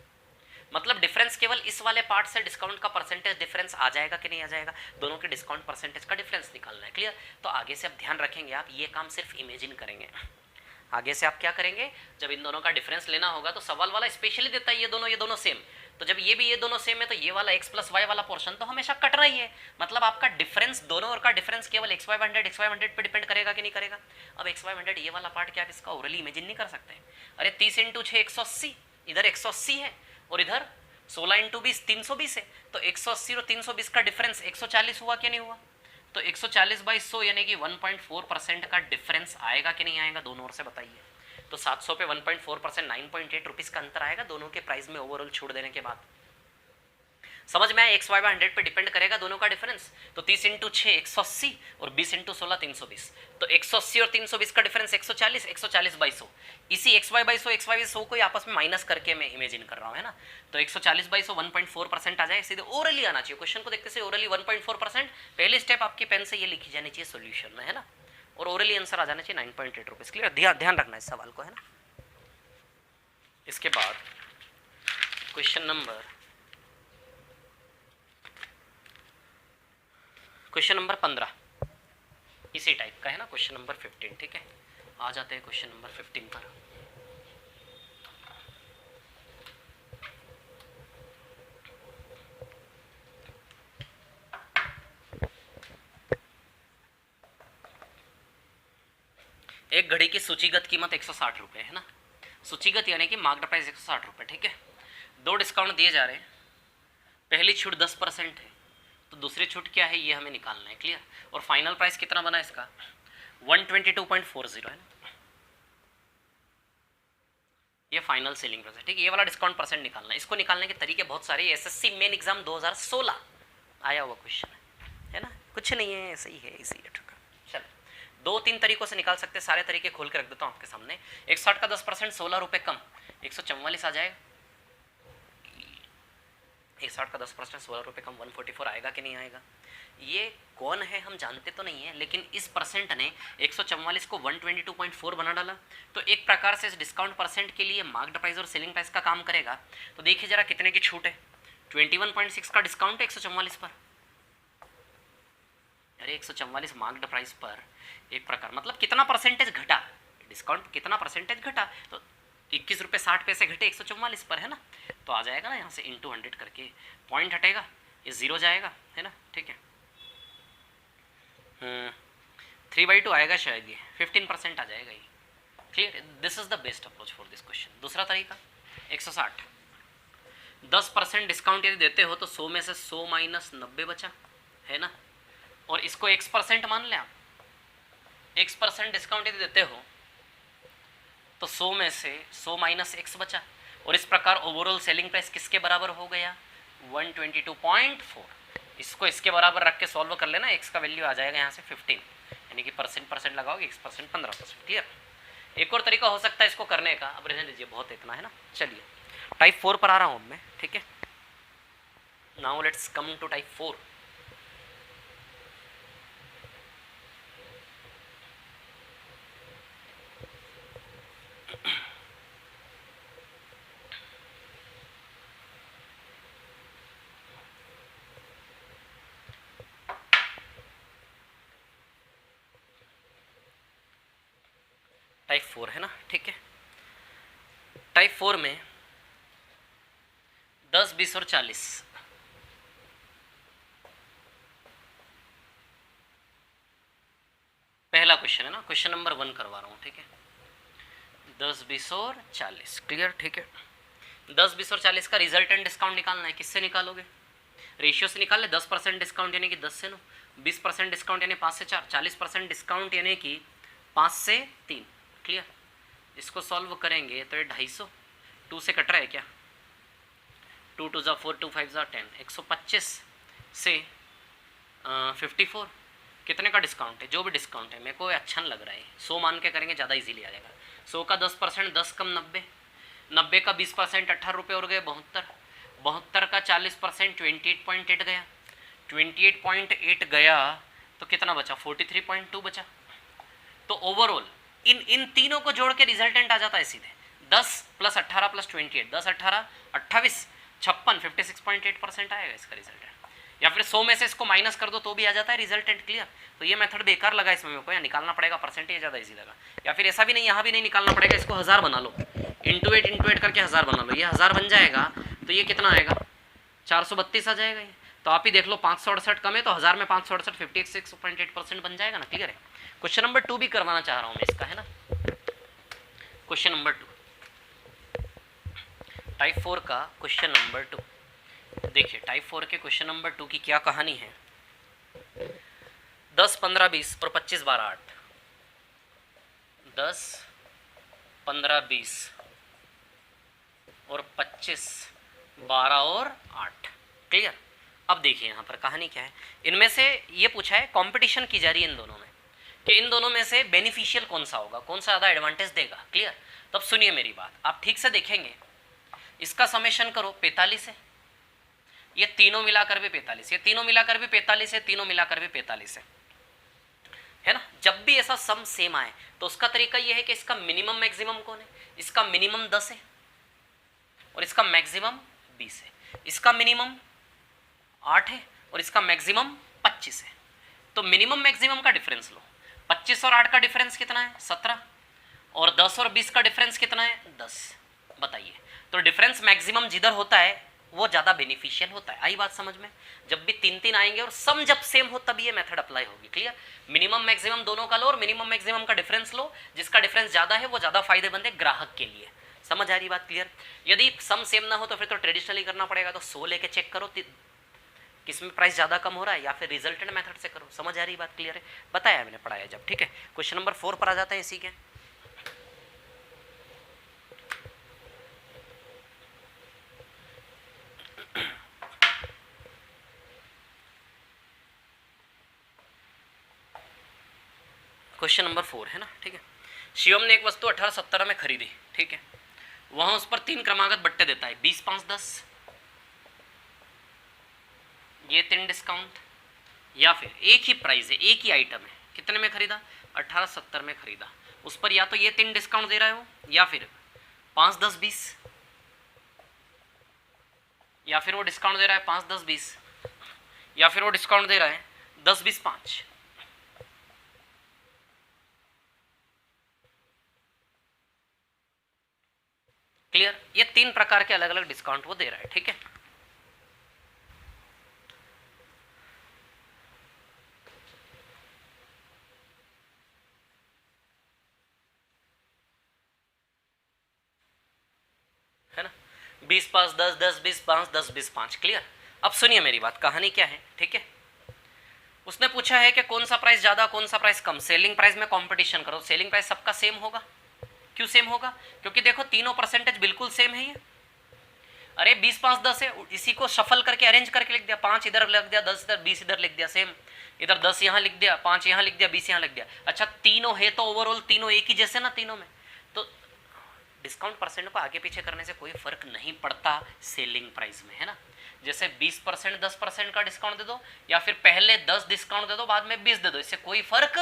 मतलब डिफरेंस केवल इस वाले पार्ट से डिस्काउंट का परसेंटेज डिफरेंस आ जाएगा कि नहीं आ जाएगा? दोनों के डिस्काउंट परसेंटेज का डिफरेंस निकालना है। क्लियर? तो आगे से आप ध्यान रखेंगे, आप ये काम सिर्फ इमेजिन करेंगे। आगे से आप क्या करेंगे, जब इन दोनों का डिफरेंस लेना होगा तो सवाल वाला स्पेशली देता है ये दोनों सेम, तो जब ये भी ये दोनों सेम है तो ये वाला x प्लस वाई वाला पोर्शन तो हमेशा कट रहा ही है, मतलब आपका डिफरेंस दोनों और का डिफरेंस केवल एक्स वाई 100 पे डिपेंड करेगा कि नहीं करेगा? अब एक्स वाई 100 ये वाला पार्ट क्या आप इसका ओरली इमेजिन नहीं कर सकते? अरे 30 इंटू 6 180, इधर 180 है और इधर 16 इंटू 20 320 है, तो 180 और 320 का डिफरेंस 140 हुआ कि नहीं हुआ? तो 140 बाई 100 यानी कि 1.4% का डिफरेंस आएगा कि नहीं आएगा? दोनों ओर से बताइए। तो 700 पे 1.4% 9.8 रुपीज़ का अंतर आएगा दोनों के प्राइस में ओवरऑल छूट देने के बाद। समझ में आया? एक्स वाई 100 पे डिपेंड करेगा दोनों का डिफरेंस, तो 30 इंटू 6 180 और 20 इंटू 16 320, तो 180 और 320 का डिफरेंस 140 140 बाई 100। इसी x y by 100 x y 100 को आपस में माइनस करके मैं इमेजिन कर रहा हूँ, है ना। तो 140 बाई 100 1.4% आ जाए, सीधे ओरली आना चाहिए। क्वेश्चन को देखते से ओरली 1.4%, पहली स्टेप आपकी पेन से ये लिखी जानी चाहिए सोल्यूशन में, है ना, और ओरली आंसर आ जाना चाहिए 9.8 रुपीज़। क्लियर? ध्यान रखना इस सवाल को, है ना। इसके बाद क्वेश्चन नंबर 15 इसी टाइप का है ना, क्वेश्चन नंबर 15, ठीक है। आ जाते हैं क्वेश्चन नंबर 15 पर। एक घड़ी की सूचीगत कीमत 160 रुपये है ना, सूचीगत यानी कि मार्क्ड प्राइस 160 रुपये, ठीक है। दो डिस्काउंट दिए जा रहे हैं, पहली छूट 10% है, तो दूसरी छूट क्या है ये हमें निकालना है। क्लियर? और फाइनल प्राइस कितना बना इसका? 122.40 है ना, ये फाइनल सेलिंग प्राइस है, ठीक है। ये वाला डिस्काउंट परसेंट निकालना है। इसको निकालने के तरीके बहुत सारे, एसएससी मेन एग्जाम 2016 आया हुआ क्वेश्चन है ना, कुछ नहीं है, ऐसे ही है, इसी है। चलो 2-3 तरीकों से निकाल सकते हैं, सारे तरीके खोल के रख देता हूँ आपके सामने। 160 का 10% 16 रुपये कम 144 आ जाएगा। 160 का 10% 16 रुपये कम 144 आएगा कि नहीं आएगा? ये कौन है हम जानते तो नहीं है, लेकिन इस परसेंट ने 144 को 122.4 बना डाला, तो एक प्रकार से इस डिस्काउंट परसेंट के लिए मार्क्ड प्राइस और सेलिंग प्राइस का काम करेगा। तो देखिए जरा कितने की छूट है, 21.6 का डिस्काउंट है 144 पर। अरे 144 मार्क्ड प्राइस पर एक प्रकार मतलब कितना परसेंटेज घटा, डिस्काउंट कितना परसेंटेज घटा, तो 21 रुपये 60 पैसे घटे 144 पर, है ना। तो आ जाएगा ना यहाँ से इंटू 100 करके, पॉइंट हटेगा, ये 0 जाएगा, है ना, ठीक है। 3/2 आएगा शायद, ये 15% आ जाएगा ये। Clear? This is the best approach for this question. दूसरा तरीका 160, 10% डिस्काउंट यदि देते हो तो 100 में से 100 माइनस 90 बचा, है ना, और इसको x% मान लें आप। x% डिस्काउंट यदि देते हो तो 100 में से 100 माइनस x बचा, और इस प्रकार ओवरऑल सेलिंग प्राइस किसके बराबर हो गया? 122.4। इसको इसके बराबर रख के सॉल्व कर लेना, x का वैल्यू आ जाएगा यहाँ से 15, यानी कि परसेंट लगाओगे x% 15%। क्लियर? एक और तरीका हो सकता है इसको करने का, अब रहने दीजिए, बहुत इतना है ना। चलिए टाइप 4 पर आ रहा हूँ अब मैं, ठीक है। Now let's come to type 4। Type 4 है ना, ठीक है। टाइप 4 में 10, 20 और 40। पहला क्वेश्चन है ना, क्वेश्चन नंबर 1 करवा रहा हूँ, ठीक है। 10, 20 और 40, क्लियर, ठीक है। 10, 20 और 40 का रिजल्टेंट डिस्काउंट निकालना है। किससे निकालोगे? रेशियो से निकाल ले। 10% डिस्काउंट यानी कि 10 से 9, 20% डिस्काउंट यानी 5 से 4, 40% डिस्काउंट यानी कि 5 से 3, क्लियर। इसको सॉल्व करेंगे तो ये 250, 2 से कट रहा है क्या? 2 2 4, 2 5 10, 125 से 54। कितने का डिस्काउंट है? जो भी डिस्काउंट है, मेरे को अच्छा नहीं लग रहा है, 100 मान के करेंगे, ज़्यादा इजीली आ जाएगा। 100 का 10%, 10 कम 90, 90 का 20%, 18 रुपये और गए 72, 72 का 40%, 28.8 गया, 28.8 गया तो कितना बचा? 43.2 बचा। तो ओवरऑल इन तीनों को जोड़ के रिजल्टेंट आ जाता है सीधे 10 + 18 + 28, 10 18 28 56, 56.8% आएगा इसका रिजल्टेंट। या फिर 100 में से इसको माइनस कर दो तो भी आ जाता है रिजल्टेंट, क्लियर। तो ये मेथड बेकार लगा इसमें मेरे को, या निकालना पड़ेगा परसेंटेज ज़्यादा इजी लगा। या फिर ऐसा भी नहीं, यहाँ भी नहीं निकालना पड़ेगा, इसको 1000 बना लो, इंटू एट करके 1000 बना लो। ये 1000 बन जाएगा तो ये कितना आएगा? 432 आ जाएगा ये। तो आप ही देख लो, 568 कम है तो 1000 में 568, 56.8% बन जाएगा ना, क्लियर है। क्वेश्चन नंबर 2 भी करवाना चाह रहा हूँ मैं इसका, है ना। क्वेश्चन नंबर 2, टाइप 4 का क्वेश्चन नंबर 2। देखिए टाइप 4 के क्वेश्चन नंबर 2 की क्या कहानी है। 10 15 20 और 25 12 8, 10 15 20 और 25 12 और 8, क्लियर। अब देखिए यहाँ पर कहानी क्या है। इनमें से ये पूछा है, कंपटीशन की जा रही है इन दोनों में कि इन दोनों में से बेनिफिशियल कौन सा होगा, कौन सा ज़्यादा एडवांटेज देगा, क्लियर। तब सुनिए मेरी बात, आप ठीक से देखेंगे, इसका समेशन करो 45 है, ये तीनों मिलाकर भी 45, ये तीनों मिलाकर भी 45 है, तीनों मिलाकर भी 45 है ना। जब भी ऐसा सम सेम आए तो उसका तरीका ये है कि इसका मिनिमम मैक्सिमम कौन है। इसका मिनिमम 10 है और इसका मैक्सिमम 20 है। इसका मिनिमम 8 है और इसका मैक्सिमम 25 है। तो मिनिमम मैक्सिमम का डिफरेंस लो। 25 और 8 का डिफरेंस कितना है? 17। और 10 और 20 का डिफरेंस कितना है? 10। बताइए, तो डिफरेंस मैक्सिमम जिधर होता है वो ज़्यादा बेनिफिशियल होता है। आई बात समझ में? जब भी 3 आएंगे और सम जब सेम हो तब ये मेथड अप्लाई होगी, क्लियर। मिनिमम मैक्सिमम दोनों का लो और मिनिमम मैक्सिमम का डिफरेंस लो, जिसका डिफरेंस ज़्यादा है वो ज़्यादा फायदेमंद है ग्राहक के लिए। समझ आ रही बात, क्लियर। यदि सम सेम ना हो तो फिर तो ट्रेडिशनली करना पड़ेगा, तो 100 लेके चेक करो किसमें प्राइस ज़्यादा कम हो रहा है, या फिर रिजल्टेंट मेथड से करो। समझ आ रही बात, क्लियर है। बताया मैंने, पढ़ाया जब, ठीक है। क्वेश्चन नंबर 4 पर आ जाते हैं इसी के। क्वेश्चन नंबर 4 है ना, ठीक है। शिवम ने एक वस्तु 1870 में खरीदी, ठीक है। वहां उस पर 3 क्रमागत बट्टे देता है, 20 5 10, ये 3 डिस्काउंट। या फिर एक ही प्राइस है, एक ही आइटम है, कितने में खरीदा? 1870 में खरीदा, उस पर या तो ये 3 डिस्काउंट दे रहा है वो, या फिर 5 10 20, या फिर वो डिस्काउंट दे रहा है 5 10 20, या फिर वो डिस्काउंट दे रहा है 10 20 5। क्लियर। ये 3 प्रकार के अलग अलग डिस्काउंट वो दे रहा है, ठीक है। है ना, 20 5 10 10 20 5 10 20 5, क्लियर। अब सुनिए मेरी बात, कहानी क्या है, ठीक है। उसने पूछा है कि कौन सा प्राइस ज्यादा, कौन सा प्राइस कम। सेलिंग प्राइस में कंपटीशन करो। सेलिंग प्राइस सबका सेम होगा। क्यों सेम होगा? क्योंकि देखो तीनों परसेंटेज बिल्कुल सेम है ये। अरे 20 5 10 है, इसी को शफल करके अरेंज करके लिख दिया, 5 इधर लिख दिया, 10 इधर, 20 इधर लिख दिया, सेम। इधर 10 यहाँ लिख दिया, 5 यहाँ लिख दिया, 20 यहाँ लिख दिया। अच्छा, तीनों है तो ओवरऑल तीनों एक ही जैसे ना, तीनों में तो डिस्काउंट परसेंट को आगे पीछे करने से कोई फर्क नहीं पड़ता सेलिंग प्राइस में, है ना। जैसे 20% 10% का डिस्काउंट दे दो, या फिर पहले 10 डिस्काउंट दे दो बाद में 20 दे दो, इससे कोई फर्क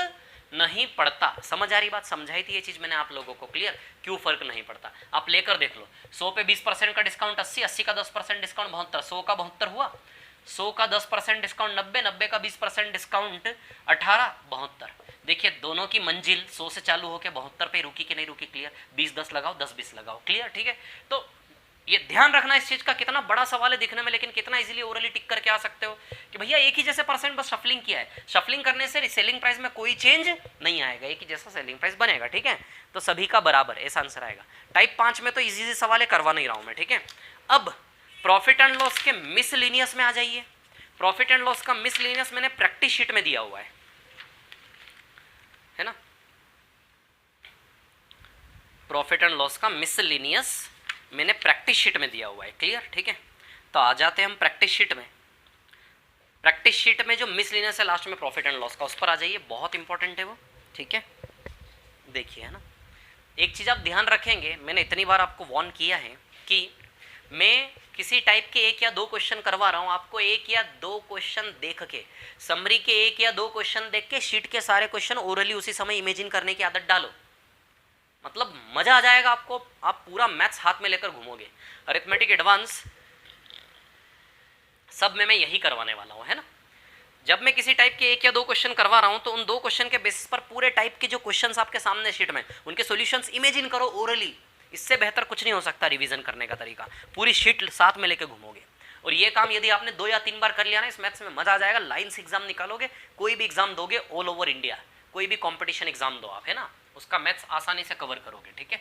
नहीं पड़ता। समझ आ रही बात? समझाई थी ये चीज मैंने आप लोगों को, क्लियर। क्यों फर्क नहीं पड़ता, आप लेकर देख लो। 100 पे 20% का डिस्काउंट 80, 80 का 10% डिस्काउंट 72, 100 का 72 हुआ, 100 का 10% डिस्काउंट 90, 90 का 20% डिस्काउंट 18, 72। देखिए दोनों की मंजिल 100 से चालू होकर 72 पे रुकी कि नहीं रुकी, क्लियर। 20-10 लगाओ, 10-20 लगाओ, क्लियर, ठीक है। तो ये ध्यान रखना इस चीज का, कितना बड़ा सवाल है दिखने में, लेकिन कितना इजीली ओरली टिक करके आ सकते हो कि भैया एक ही जैसे परसेंट बस शफलिंग किया है, शफलिंग करने से सेलिंग प्राइस में कोई चेंज नहीं आएगा, एक ही जैसा सेलिंग प्राइस बनेगा, ठीक है। तो सभी का बराबर ऐसा आंसर आएगा। टाइप 5 में तो इजी सवाल है, करवा नहीं रहा हूं मैं, ठीक है। अब प्रॉफिट एंड लॉस के मिसलिनियस में आ जाइए। प्रॉफिट एंड लॉस का मिसलिनियस मैंने प्रैक्टिस शीट में दिया हुआ है ना। प्रॉफिट एंड लॉस का मिसलिनियस मैंने प्रैक्टिस शीट में दिया हुआ है, क्लियर, ठीक है। तो आ जाते हैं हम प्रैक्टिस शीट में। प्रैक्टिस शीट में जो मिसलिनियस है लास्ट में प्रॉफिट एंड लॉस का, उस पर आ जाइए, बहुत इंपॉर्टेंट है वो, ठीक है। देखिए, है ना, एक चीज आप ध्यान रखेंगे, मैंने इतनी बार आपको वार्न किया है कि मैं किसी टाइप के 1 या 2 क्वेश्चन करवा रहा हूं, आपको 1 या 2 क्वेश्चन देख के, समरी के 1 या 2 क्वेश्चन देख के शीट के सारे क्वेश्चन ओरली उसी समय इमेजिन करने की आदत डालो, मतलब मजा आ जाएगा आपको, आप पूरा मैथ्स हाथ में लेकर घूमोगे। अरिथमेटिक एडवांस सब में मैं यही करवाने वाला हूं, है ना। जब मैं किसी टाइप के 1 या 2 क्वेश्चन करवा रहा हूं तो उन 2 क्वेश्चन के बेसिस पर पूरे टाइप के जो क्वेश्चंस आपके सामने शीट में, उनके सॉल्यूशंस इमेजिन करो ओरली। इससे बेहतर कुछ नहीं हो सकता रिवीजन करने का तरीका, पूरी शीट साथ में लेके घूमोगे। और ये काम यदि आपने 2 या 3 बार कर लिया ना, इस मैथ्स में मजा आ जाएगा। लाइन्स एग्जाम निकालोगे, कोई भी एग्जाम दोगे ऑल ओवर इंडिया, कोई भी कॉम्पिटिशन एग्जाम दो आप, है ना, उसका मैथ्स आसानी से कवर करोगे, ठीक है।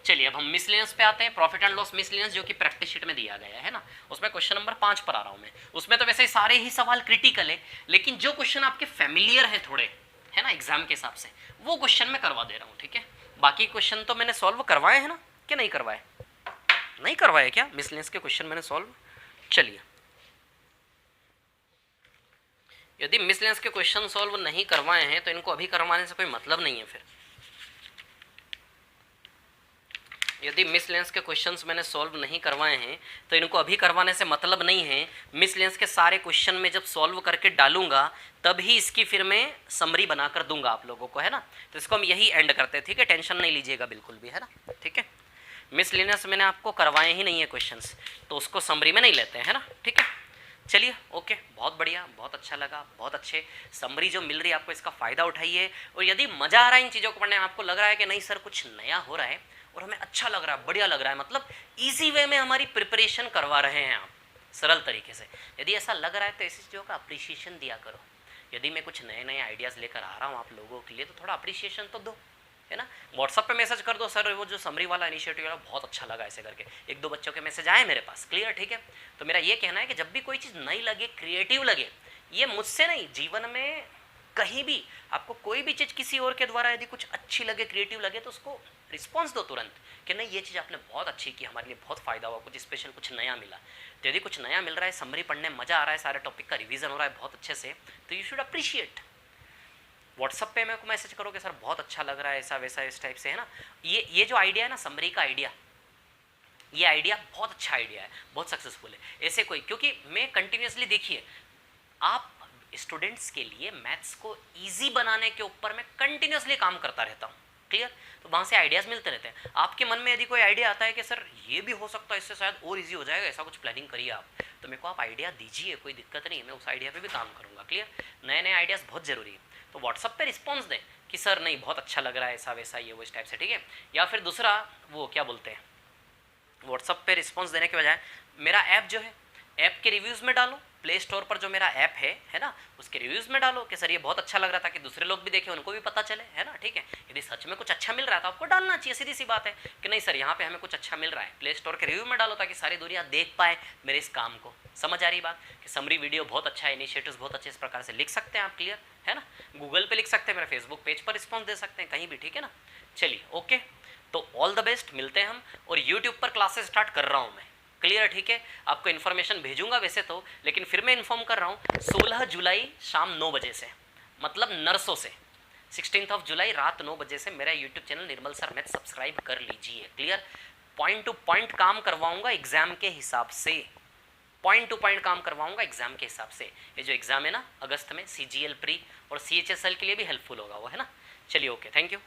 चलिए अब हम मिसलेनियस पे आते हैं। प्रॉफिट एंड लॉस मिसलेनियस जो कि प्रैक्टिस शीट में दिया गया है ना, उसमें क्वेश्चन नंबर 5 पर आ रहा हूं मैं। उसमें तो वैसे ही सारे ही सवाल क्रिटिकल है, लेकिन जो क्वेश्चन आपके फैमिलियर है थोड़े, है ना, एग्जाम के हिसाब से, वो क्वेश्चन मैं करवा दे रहा हूँ, ठीक है। बाकी क्वेश्चन तो मैंने सॉल्व करवाए हैं ना, कि नहीं करवाए, नहीं करवाए क्या मिसलेनियस के क्वेश्चन मैंने सॉल्व। चलिए, यदि मिसलेनियस के क्वेश्चन सॉल्व नहीं करवाए हैं तो इनको अभी करवाने से कोई मतलब नहीं है फिर। यदि मिसलेंस के क्वेश्चंस मैंने सॉल्व नहीं करवाए हैं तो इनको अभी करवाने से मतलब नहीं है। मिसलेंस के सारे क्वेश्चन में जब सॉल्व करके डालूंगा तभी इसकी फिर मैं समरी बनाकर दूंगा आप लोगों को, है ना। तो इसको हम यही एंड करते हैं, ठीक है, टेंशन नहीं लीजिएगा बिल्कुल भी, है ना, ठीक है। मिसलेनियस मैंने आपको करवाए ही नहीं है क्वेश्चंस, तो उसको समरी में नहीं लेते हैं, है ना, ठीक है। चलिए ओके, बहुत बढ़िया, बहुत अच्छा लगा, बहुत अच्छे समरी जो मिल रही है आपको, इसका फ़ायदा उठाइए। और यदि मज़ा आ रहा है इन चीज़ों को पढ़ने में, आपको लग रहा है कि नहीं सर कुछ नया हो रहा है और हमें अच्छा लग रहा है, बढ़िया लग रहा है, मतलब इजी वे में हमारी प्रिपरेशन करवा रहे हैं आप सरल तरीके से, यदि ऐसा लग रहा है तो ऐसी चीज़ों का अप्रिशिएशन दिया करो। यदि मैं कुछ नए नए आइडियाज़ लेकर आ रहा हूँ आप लोगों के लिए तो थोड़ा अप्रिशिएशन तो दो, है ना। व्हाट्सअप पे मैसेज कर दो, सर वो जो समरी वाला इनिशिएटिव वाला बहुत अच्छा लगा, ऐसे करके 1-2 बच्चों के मैसेज आए मेरे पास, क्लियर, ठीक है। तो मेरा ये कहना है कि जब भी कोई चीज़ नई लगे, क्रिएटिव लगे, ये मुझसे नहीं, जीवन में कहीं भी आपको कोई भी चीज़ किसी और के द्वारा यदि कुछ अच्छी लगे, क्रिएटिव लगे, तो उसको रिस्पॉन्स दो तुरंत कि नहीं ये चीज़ आपने बहुत अच्छी की, हमारे लिए बहुत फ़ायदा हुआ, कुछ स्पेशल, कुछ नया मिला। तो यदि कुछ नया मिल रहा है, समरी पढ़ने में मज़ा आ रहा है, सारे टॉपिक का रिवीजन हो रहा है बहुत अच्छे से, तो यू शुड अप्रिशिएट। व्हाट्सअप पे मेरे को मैसेज करो कि सर बहुत अच्छा लग रहा है, ऐसा वैसा इस टाइप से, है ना। ये जो आइडिया है ना समरी का आइडिया, ये आइडिया बहुत अच्छा आइडिया है, बहुत सक्सेसफुल है। ऐसे कोई, क्योंकि मैं कंटिन्यूसली, देखिए आप स्टूडेंट्स के लिए मैथ्स को ईजी बनाने के ऊपर मैं कंटिन्यूसली काम करता रहता हूँ, क्लियर। तो वहाँ से आइडियाज़ मिलते रहते हैं। आपके मन में यदि कोई आइडिया आता है कि सर ये भी हो सकता है, इससे शायद और ईजी हो जाएगा, ऐसा कुछ प्लानिंग करिए आप, तो मेरे को आप आइडिया दीजिए, कोई दिक्कत नहीं है, मैं उस आइडिया पे भी काम करूँगा, क्लियर। नए नए आइडियाज़ बहुत ज़रूरी है। तो व्हाट्सअप पे रिस्पॉन्स दें कि सर नहीं बहुत अच्छा लग रहा है, ऐसा वैसा ये वो इस टाइप से, ठीक है। या फिर दूसरा वो क्या बोलते हैं, व्हाट्सअप पे रिस्पॉन्स देने के बजाय मेरा ऐप जो है, ऐप के रिव्यूज़ में डालो, प्ले स्टोर पर जो मेरा ऐप है ना, उसके रिव्यूज़ में डालो कि सर ये बहुत अच्छा लग रहा था, कि दूसरे लोग भी देखें, उनको भी पता चले, है ना, ठीक है। यदि सच में कुछ अच्छा मिल रहा है तो आपको डालना चाहिए, सीधी सी बात है कि नहीं सर यहाँ पे हमें कुछ अच्छा मिल रहा है, प्ले स्टोर के रिव्यू में डालो ताकि सारी दुनिया देख पाए मेरे इस काम को। समझ आ रही बात कि समरी वीडियो बहुत अच्छा है, इनिशिएटिव्स बहुत अच्छे, इस प्रकार से लिख सकते हैं आप, क्लियर है ना। गूगल पे लिख सकते हैं, मेरे फेसबुक पेज पर रिस्पॉन्स दे सकते हैं, कहीं भी, ठीक है ना। चलिए ओके, तो ऑल द बेस्ट, मिलते हैं हम। और यूट्यूब पर क्लासेस स्टार्ट कर रहा हूँ मैं, क्लियर, ठीक है। आपको इन्फॉर्मेशन भेजूंगा वैसे तो, लेकिन फिर मैं इन्फॉर्म कर रहा हूँ 16 जुलाई शाम 9 बजे से, मतलब नरसों से 16 जुलाई रात 9 बजे से मेरा यूट्यूब चैनल निर्मल सर मैथ सब्सक्राइब कर लीजिए, क्लियर। पॉइंट टू पॉइंट काम करवाऊंगा एग्जाम के हिसाब से, पॉइंट टू पॉइंट काम करवाऊंगा एग्जाम के हिसाब से। ये जो एग्जाम है ना अगस्त में, CGL प्री और CHSL के लिए भी हेल्पफुल होगा वो, है ना। चलिए ओके, थैंक यू।